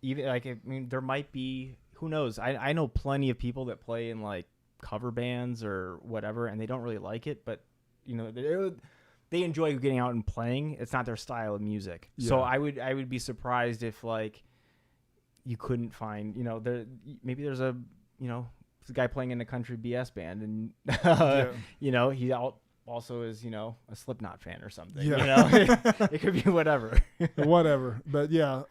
even like, I mean, there might be, who knows? I know plenty of people that play in like cover bands or whatever, and they don't really like it, but they enjoy getting out and playing. It's not their style of music. Yeah. So I would be surprised if like you couldn't find, maybe there's a guy playing in a country BS band, and he also is, a Slipknot fan or something. Yeah. It could be whatever. Whatever. But yeah,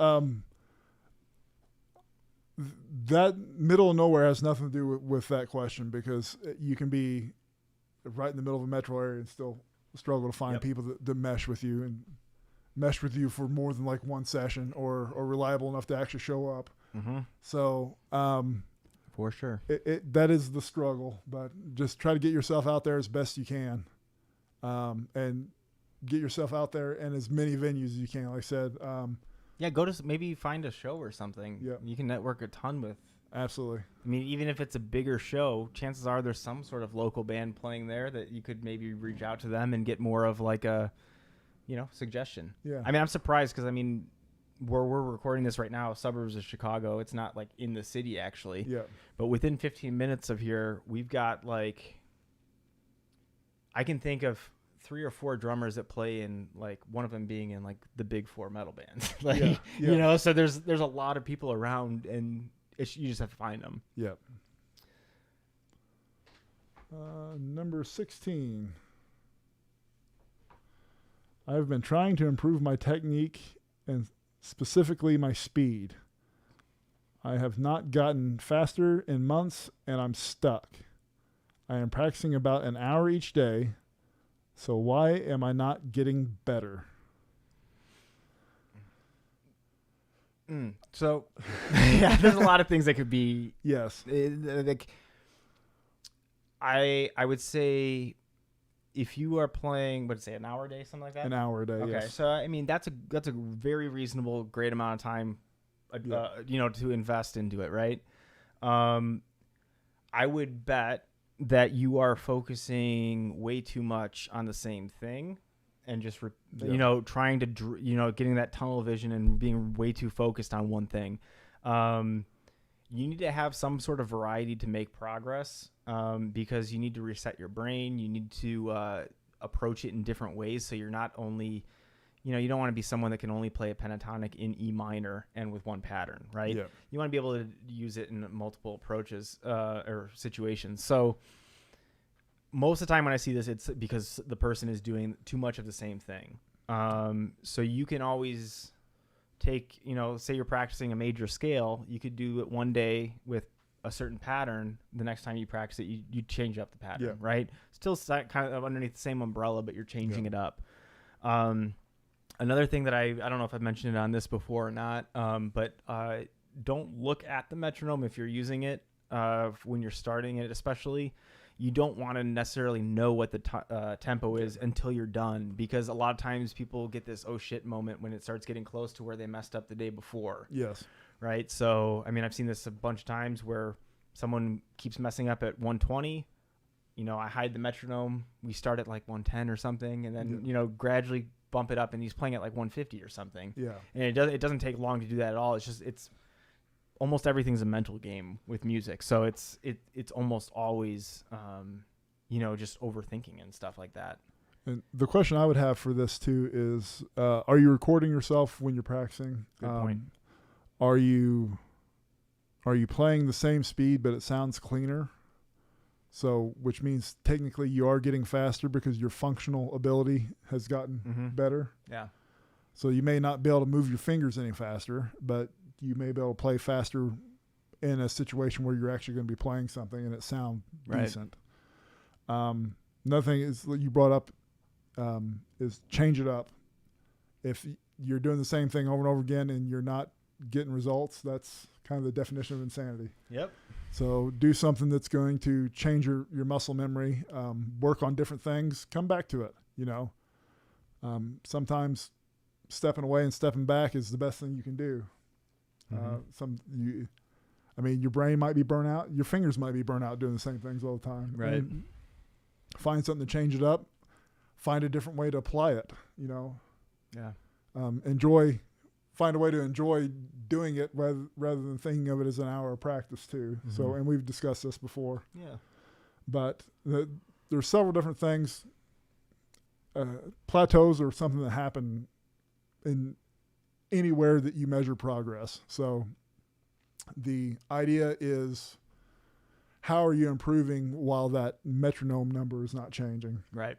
that middle of nowhere has nothing to do with that question, because you can be right in the middle of a metro area and still struggle to find people that mesh with you and mesh with you for more than like one session or reliable enough to actually show up. So for sure, that is the struggle, but just try to get yourself out there as best you can, and get yourself out there in as many venues as you can. Like I said, go to maybe find a show or something. Yeah, you can network a ton with. Absolutely. I mean, even if it's a bigger show, chances are there's some sort of local band playing there that you could maybe reach out to them and get more of like a, suggestion. Yeah. I mean, I'm surprised because, I mean, where we're recording this right now, suburbs of Chicago, it's not like in the city actually. Yeah. But within 15 minutes of here, we've got like, I can think of 3 or 4 drummers that play in, like, one of them being in like the big 4 metal bands. Like, so there's a lot of people around, and you just have to find them. Yep. Number 16. I've been trying to improve my technique and specifically my speed. I have not gotten faster in months, and I'm stuck. I am practicing about an hour each day. So why am I not getting better? So, there's a lot of things that could be. Yes. Like, I would say, if you are playing, an hour a day, something like that. An hour a day. Okay, yes. so I mean that's a very reasonable, great amount of time, to invest into it, right? I would bet that you are focusing way too much on the same thing. And just, trying to, getting that tunnel vision and being way too focused on one thing. You need to have some sort of variety to make progress, because you need to reset your brain. You need to approach it in different ways. So you're not only, you don't want to be someone that can only play a pentatonic in E minor and with one pattern, right? Yeah. You want to be able to use it in multiple approaches or situations. So most of the time when I see this, it's because the person is doing too much of the same thing. So you can always take, say you're practicing a major scale, you could do it one day with a certain pattern. The next time you practice it, you change up the pattern, right? Still kind of underneath the same umbrella, but you're changing it up. Another thing that I don't know if I've mentioned it on this before or not, but don't look at the metronome if you're using it when you're starting it, especially. You don't want to necessarily know what the tempo is until you're done, because a lot of times people get this oh shit moment when it starts getting close to where they messed up the day before. Yes. Right. So, I mean, I've seen this a bunch of times where someone keeps messing up at 120. I hide the metronome. We start at like 110 or something, and then gradually bump it up, and he's playing at like 150 or something. Yeah. And it doesn't take long to do that at all. It's almost everything's a mental game with music. So it's almost always just overthinking and stuff like that. And the question I would have for this too is, are you recording yourself when you're practicing? Good point. Are you playing the same speed but it sounds cleaner? So, which means technically you are getting faster because your functional ability has gotten better. Yeah. So you may not be able to move your fingers any faster, but you may be able to play faster in a situation where you're actually going to be playing something and it sounds decent. Another thing is that you brought up is change it up. If you're doing the same thing over and over again and you're not getting results, that's kind of the definition of insanity. Yep. So do something that's going to change your muscle memory, work on different things, come back to it, sometimes stepping away and stepping back is the best thing you can do. Your brain might be burnt out. Your fingers might be burnt out doing the same things all the time. Right. And find something to change it up. Find a different way to apply it, Yeah. Find a way to enjoy doing it rather than thinking of it as an hour of practice too. So, and we've discussed this before. Yeah. But there's several different things. Plateaus are something that happen in anywhere that you measure progress. So the idea is, how are you improving while that metronome number is not changing? Right.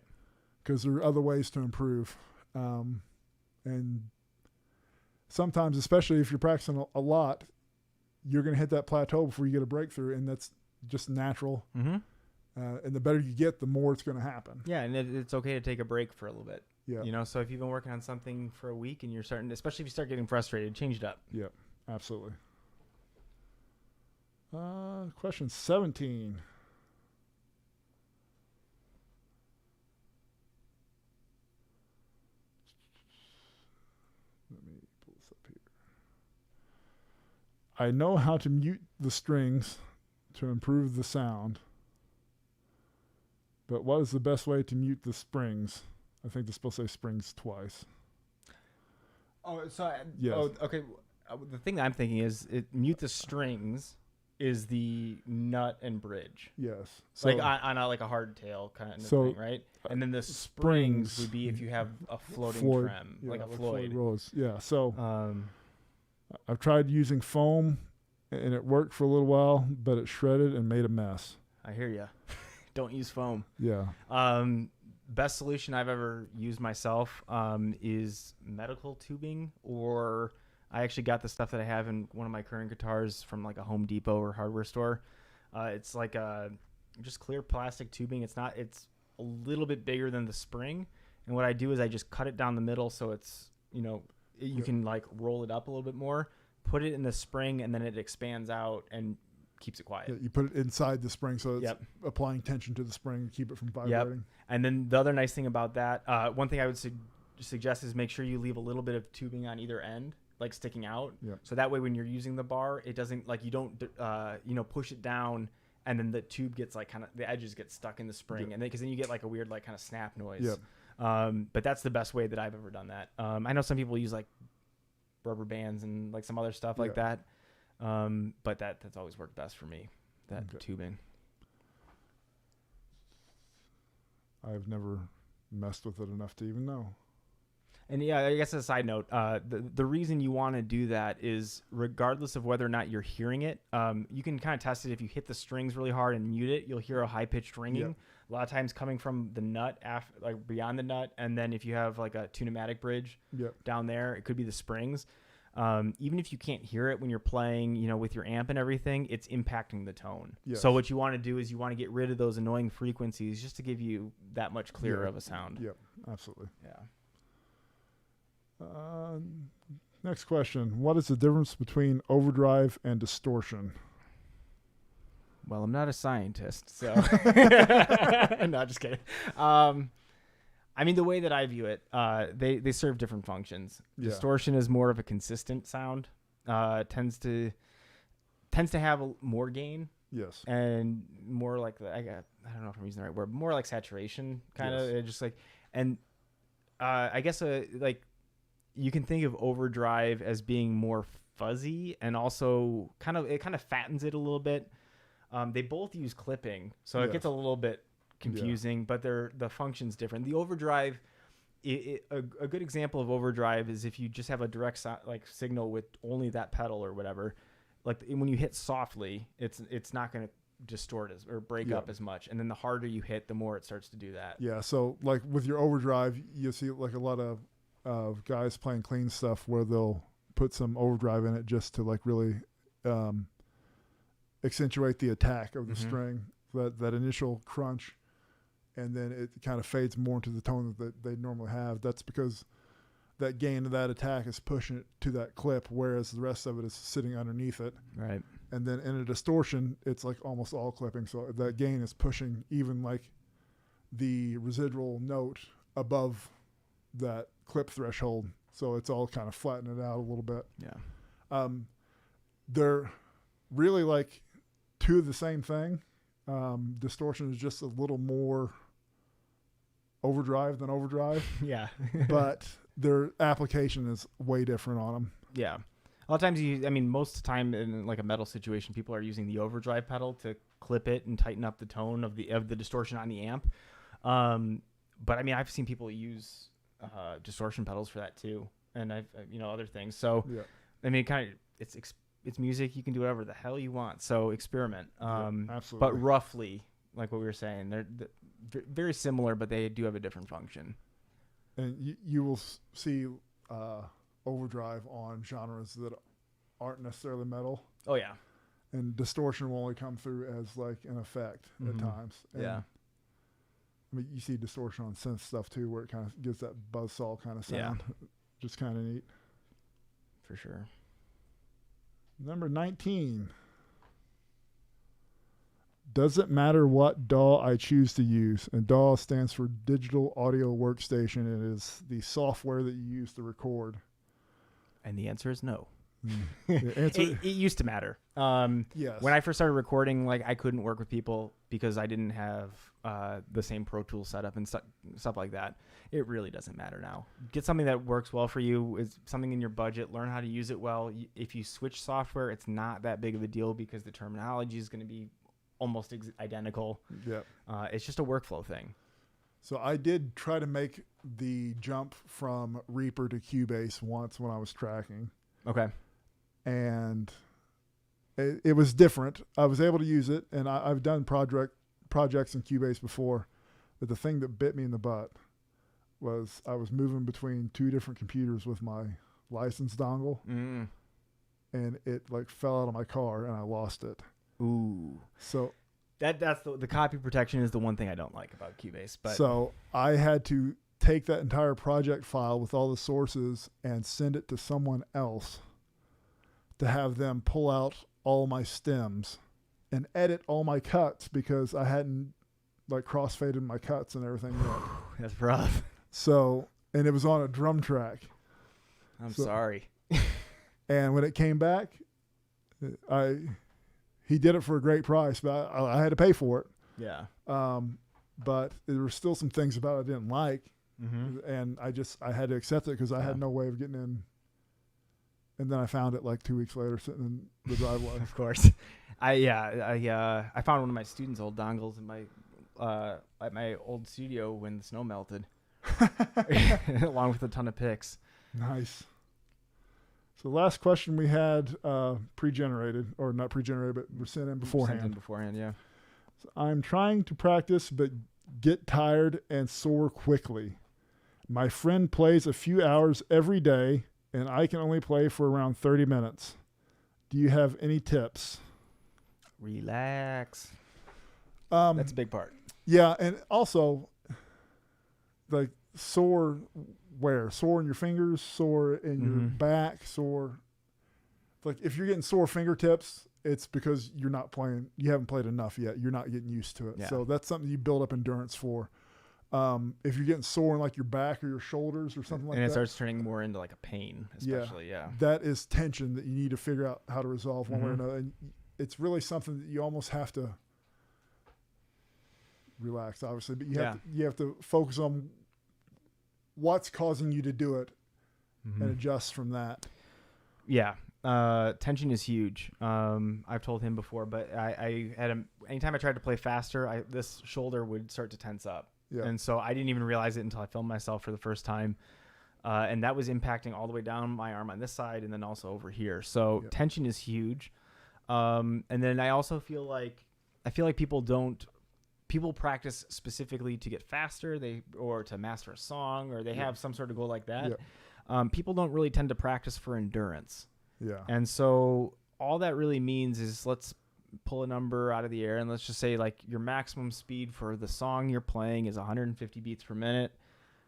Because there are other ways to improve. And sometimes, especially if you're practicing a lot, you're going to hit that plateau before you get a breakthrough, and that's just natural. And the better you get, the more it's going to happen. Yeah, and it's okay to take a break for a little bit. Yeah. So if you've been working on something for a week and you're starting, especially if you start getting frustrated, change it up. Yep, absolutely. Question 17. Let me pull this up here. I know how to mute the strings to improve the sound, but what is the best way to mute the springs? I think they're supposed to say springs twice. Oh, so Yes. Okay. The thing that I'm thinking is, mute the strings is the nut and bridge. Yes. So, Like on a hardtail kind of So, thing, right? And then the springs springs would be if you have a floating Floyd, trem, yeah, like a like Floyd. Rose. Yeah. So Um, I've tried using foam, and it worked for a little while, but it shredded and made a mess. I hear you. Don't use foam. Yeah. Best solution I've ever used myself is medical tubing, or I actually got the stuff that I have in one of my current guitars from like a Home Depot or hardware store. It's like just clear plastic tubing. It's a little bit bigger than the spring. And what I do is I just cut it down the middle so it's, you can like roll it up a little bit more, put it in the spring, and then it expands out and keeps it quiet. Yeah, you put it inside the spring so it's applying tension to the spring to keep it from vibrating. And then the other nice thing about that, one thing I would suggest is make sure you leave a little bit of tubing on either end, like sticking out. Yep. So that way when you're using the bar, it doesn't, like, you don't, push it down and then the tube gets like the edges get stuck in the spring. And because then you get like a weird like kind of snap noise. Yep. But that's the best way that I've ever done that. I know some people use like rubber bands and like some other stuff like that. But that's always worked best for me, that tubing. I've never messed with it enough to even know. And yeah, I guess as a side note, the reason you want to do that is regardless of whether or not you're hearing it, you can kind of test it. If you hit the strings really hard and mute it, you'll hear a high-pitched ringing. Yep. A lot of times coming from the nut, like beyond the nut, and then if you have like a two-pneumatic bridge down there, it could be the springs. Even if you can't hear it when you're playing, with your amp and everything, it's impacting the tone. Yes. So what you want to do is you want to get rid of those annoying frequencies just to give you that much clearer of a sound. Yep, absolutely. Yeah. Next question. What is the difference between overdrive and distortion? Well, I'm not a scientist, so no, just kidding. The way that I view it, they serve different functions. Yeah. Distortion is more of a consistent sound. Tends to have more gain, Yes. And more like I don't know if I'm using the right word, more like saturation kind of just like, and I guess like you can think of overdrive as being more fuzzy and also it kind of fattens it a little bit. They both use clipping, so it gets a little bit confusing, but the function's different. The overdrive, a good example of overdrive is if you just have a direct signal with only that pedal or whatever. Like when you hit softly, it's not going to distort or break up as much, and then the harder you hit, the more it starts to do that. Yeah. So like with your overdrive, you see like a lot of guys playing clean stuff where they'll put some overdrive in it just to like really accentuate the attack of the string, that initial crunch, and then it kind of fades more into the tone that they normally have. That's because that gain of that attack is pushing it to that clip, whereas the rest of it is sitting underneath it. Right. And then in a distortion, it's like almost all clipping. So that gain is pushing even like the residual note above that clip threshold. So it's all kind of flattening it out a little bit. Yeah. They're really like two of the same thing. Distortion is just a little more overdrive than overdrive. Yeah. But their application is way different on them. Yeah. A lot of times most of the time in like a metal situation, people are using the overdrive pedal to clip it and tighten up the tone of the distortion on the amp. But I've seen people use distortion pedals for that too, and I've other things. So it's music. You can do whatever the hell you want. So experiment. Absolutely. But roughly, like what we were saying, they're very similar, but they do have a different function. And you will see overdrive on genres that aren't necessarily metal. Oh yeah. And distortion will only come through as like an effect at times. And yeah. You see distortion on synth stuff too, where it kind of gives that buzzsaw kind of sound. Yeah. Just kind of neat. For sure. Number 19. Doesn't matter what DAW I choose to use. And DAW stands for Digital Audio Workstation. It is the software that you use to record. And the answer is no. It used to matter. Yes. When I first started recording, like I couldn't work with people because I didn't have the same Pro Tools setup and stuff like that. It really doesn't matter now. Get something that works well for you, is something in your budget. Learn how to use it well. If you switch software, it's not that big of a deal because the terminology is going to be almost identical. Yeah. It's just a workflow thing. So I did try to make the jump from Reaper to Cubase once when I was tracking. Okay. And it was different. I was able to use it, and I've done projects in Cubase before, but the thing that bit me in the butt was I was moving between two different computers with my license dongle, and it like fell out of my car, and I lost it. Ooh. So that's the copy protection is the one thing I don't like about Cubase. But so I had to take that entire project file with all the sources and send it to someone else to have them pull out all my stems and edit all my cuts because I hadn't like crossfaded my cuts and everything yet. That's rough. So, and it was on a drum track. I'm sorry. And when it came back, he did it for a great price, but I had to pay for it. Yeah. But there were still some things about it I didn't like. And I had to accept it because I had no way of getting in. And then I found it like 2 weeks later sitting in the driveway. Of course. I found one of my students' old dongles in my at my old studio when the snow melted. Along with a ton of pics. Nice. So last question we had pre-generated, or not pre-generated, but were sent in beforehand. Sent in beforehand, yeah. So I'm trying to practice, but get tired and sore quickly. My friend plays a few hours every day, and I can only play for around 30 minutes. Do you have any tips? Relax. That's a big part. Yeah, and also, like, sore where? Sore in your fingers, sore in your back, sore. Like, if you're getting sore fingertips, it's because you haven't played enough yet. You're not getting used to it. Yeah. So that's something you build up endurance for. If you're getting sore in like your back or your shoulders or something like that. And it starts turning more into like a pain, especially, yeah. That is tension that you need to figure out how to resolve one way or another. And it's really something that you almost have to relax, obviously, but you have to focus on what's causing you to do it and adjust from that. Yeah. Tension is huge. I've told him before, but anytime I tried to play faster, this shoulder would start to tense up. Yeah. And so I didn't even realize it until I filmed myself for the first time. And that was impacting all the way down my arm on this side and then also over here. So tension is huge. And then I also feel like people practice specifically to get faster, or to master a song, or they have some sort of goal like that. Yeah. People don't really tend to practice for endurance. Yeah. And so all that really means is let's pull a number out of the air and let's just say like your maximum speed for the song you're playing is 150 beats per minute.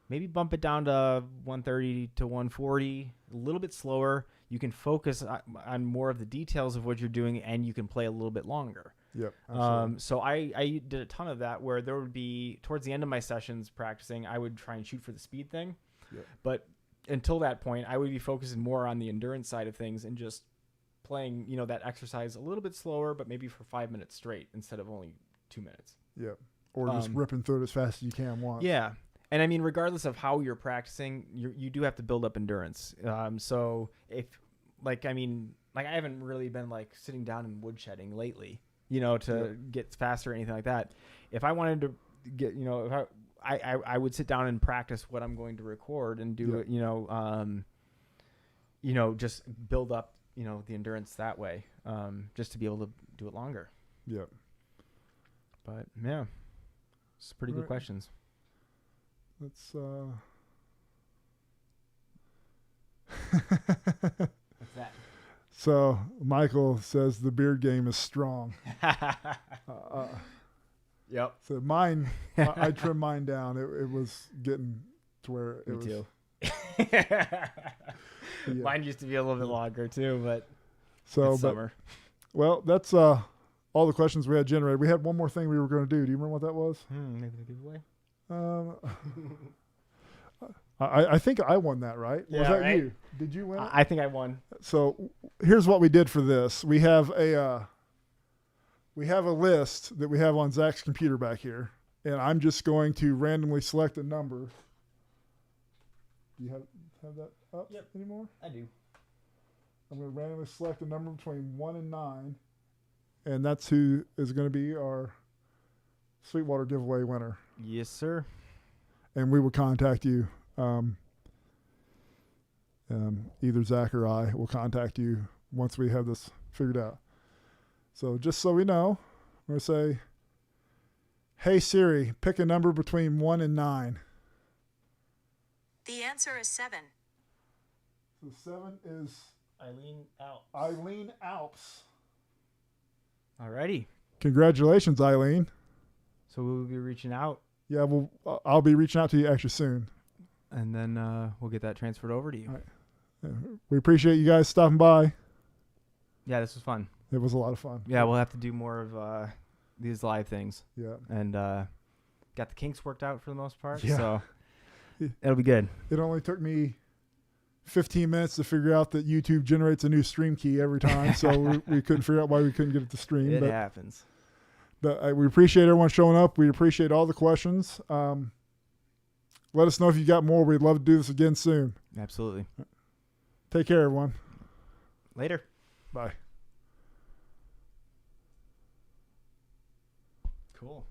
Maybe bump it down to 130 to 140, a little bit slower. You can focus on more of the details of what you're doing, and you can play a little bit longer. Yep. So I did a ton of that, where there would be, towards the end of my sessions practicing, I would try and shoot for the speed thing. Yep. But until that point, I would be focusing more on the endurance side of things and just playing, that exercise a little bit slower, but maybe for 5 minutes straight instead of only 2 minutes. Yeah. Or just ripping through it as fast as you can once. Yeah. And I mean, regardless of how you're practicing, you do have to build up endurance. So if I haven't really been like sitting down and woodshedding lately, to get faster or anything like that. If I wanted to get, if I would sit down and practice what I'm going to record and do it, just build up, the endurance that way, just to be able to do it longer. Yeah. But yeah, it's pretty good questions. Let's What's that? So Michael says the beard game is strong. Yep. So mine, I trimmed mine down. It was getting to where it was. Me too. Mine used to be a little bit longer too, but summer. Well, that's all the questions we had generated. We had one more thing we were going to do. Do you remember what that was? Maybe the giveaway. I think I won that, right? Yeah, was that right? you? Did you win it? I think I won. So here's what we did for this. We have a list that we have on Zach's computer back here, and I'm just going to randomly select a number. Do you have that up anymore? I do. I'm going to randomly select a number between 1 and 9, and that's who is going to be our Sweetwater giveaway winner. Yes, sir. And we will contact you. Either Zach or I will contact you once we have this figured out. So just so we know, I'm going to say, hey Siri, pick a number between 1 and 9. The answer is 7. So 7 is Eileen Alps. Alrighty. Congratulations, Eileen. So we will be reaching out. Yeah, I'll be reaching out to you actually soon. And then we'll get that transferred over to you. All right. Yeah, we appreciate you guys stopping by. Yeah, this was fun. It was a lot of fun. Yeah, we'll have to do more of these live things. Yeah. And got the kinks worked out for the most part. Yeah. So it'll be good. It only took me 15 minutes to figure out that YouTube generates a new stream key every time. So we couldn't figure out why we couldn't get it to stream. It happens. But we appreciate everyone showing up. We appreciate all the questions. Let us know if you got more. We'd love to do this again soon. Absolutely. Take care, everyone. Later. Bye. Cool.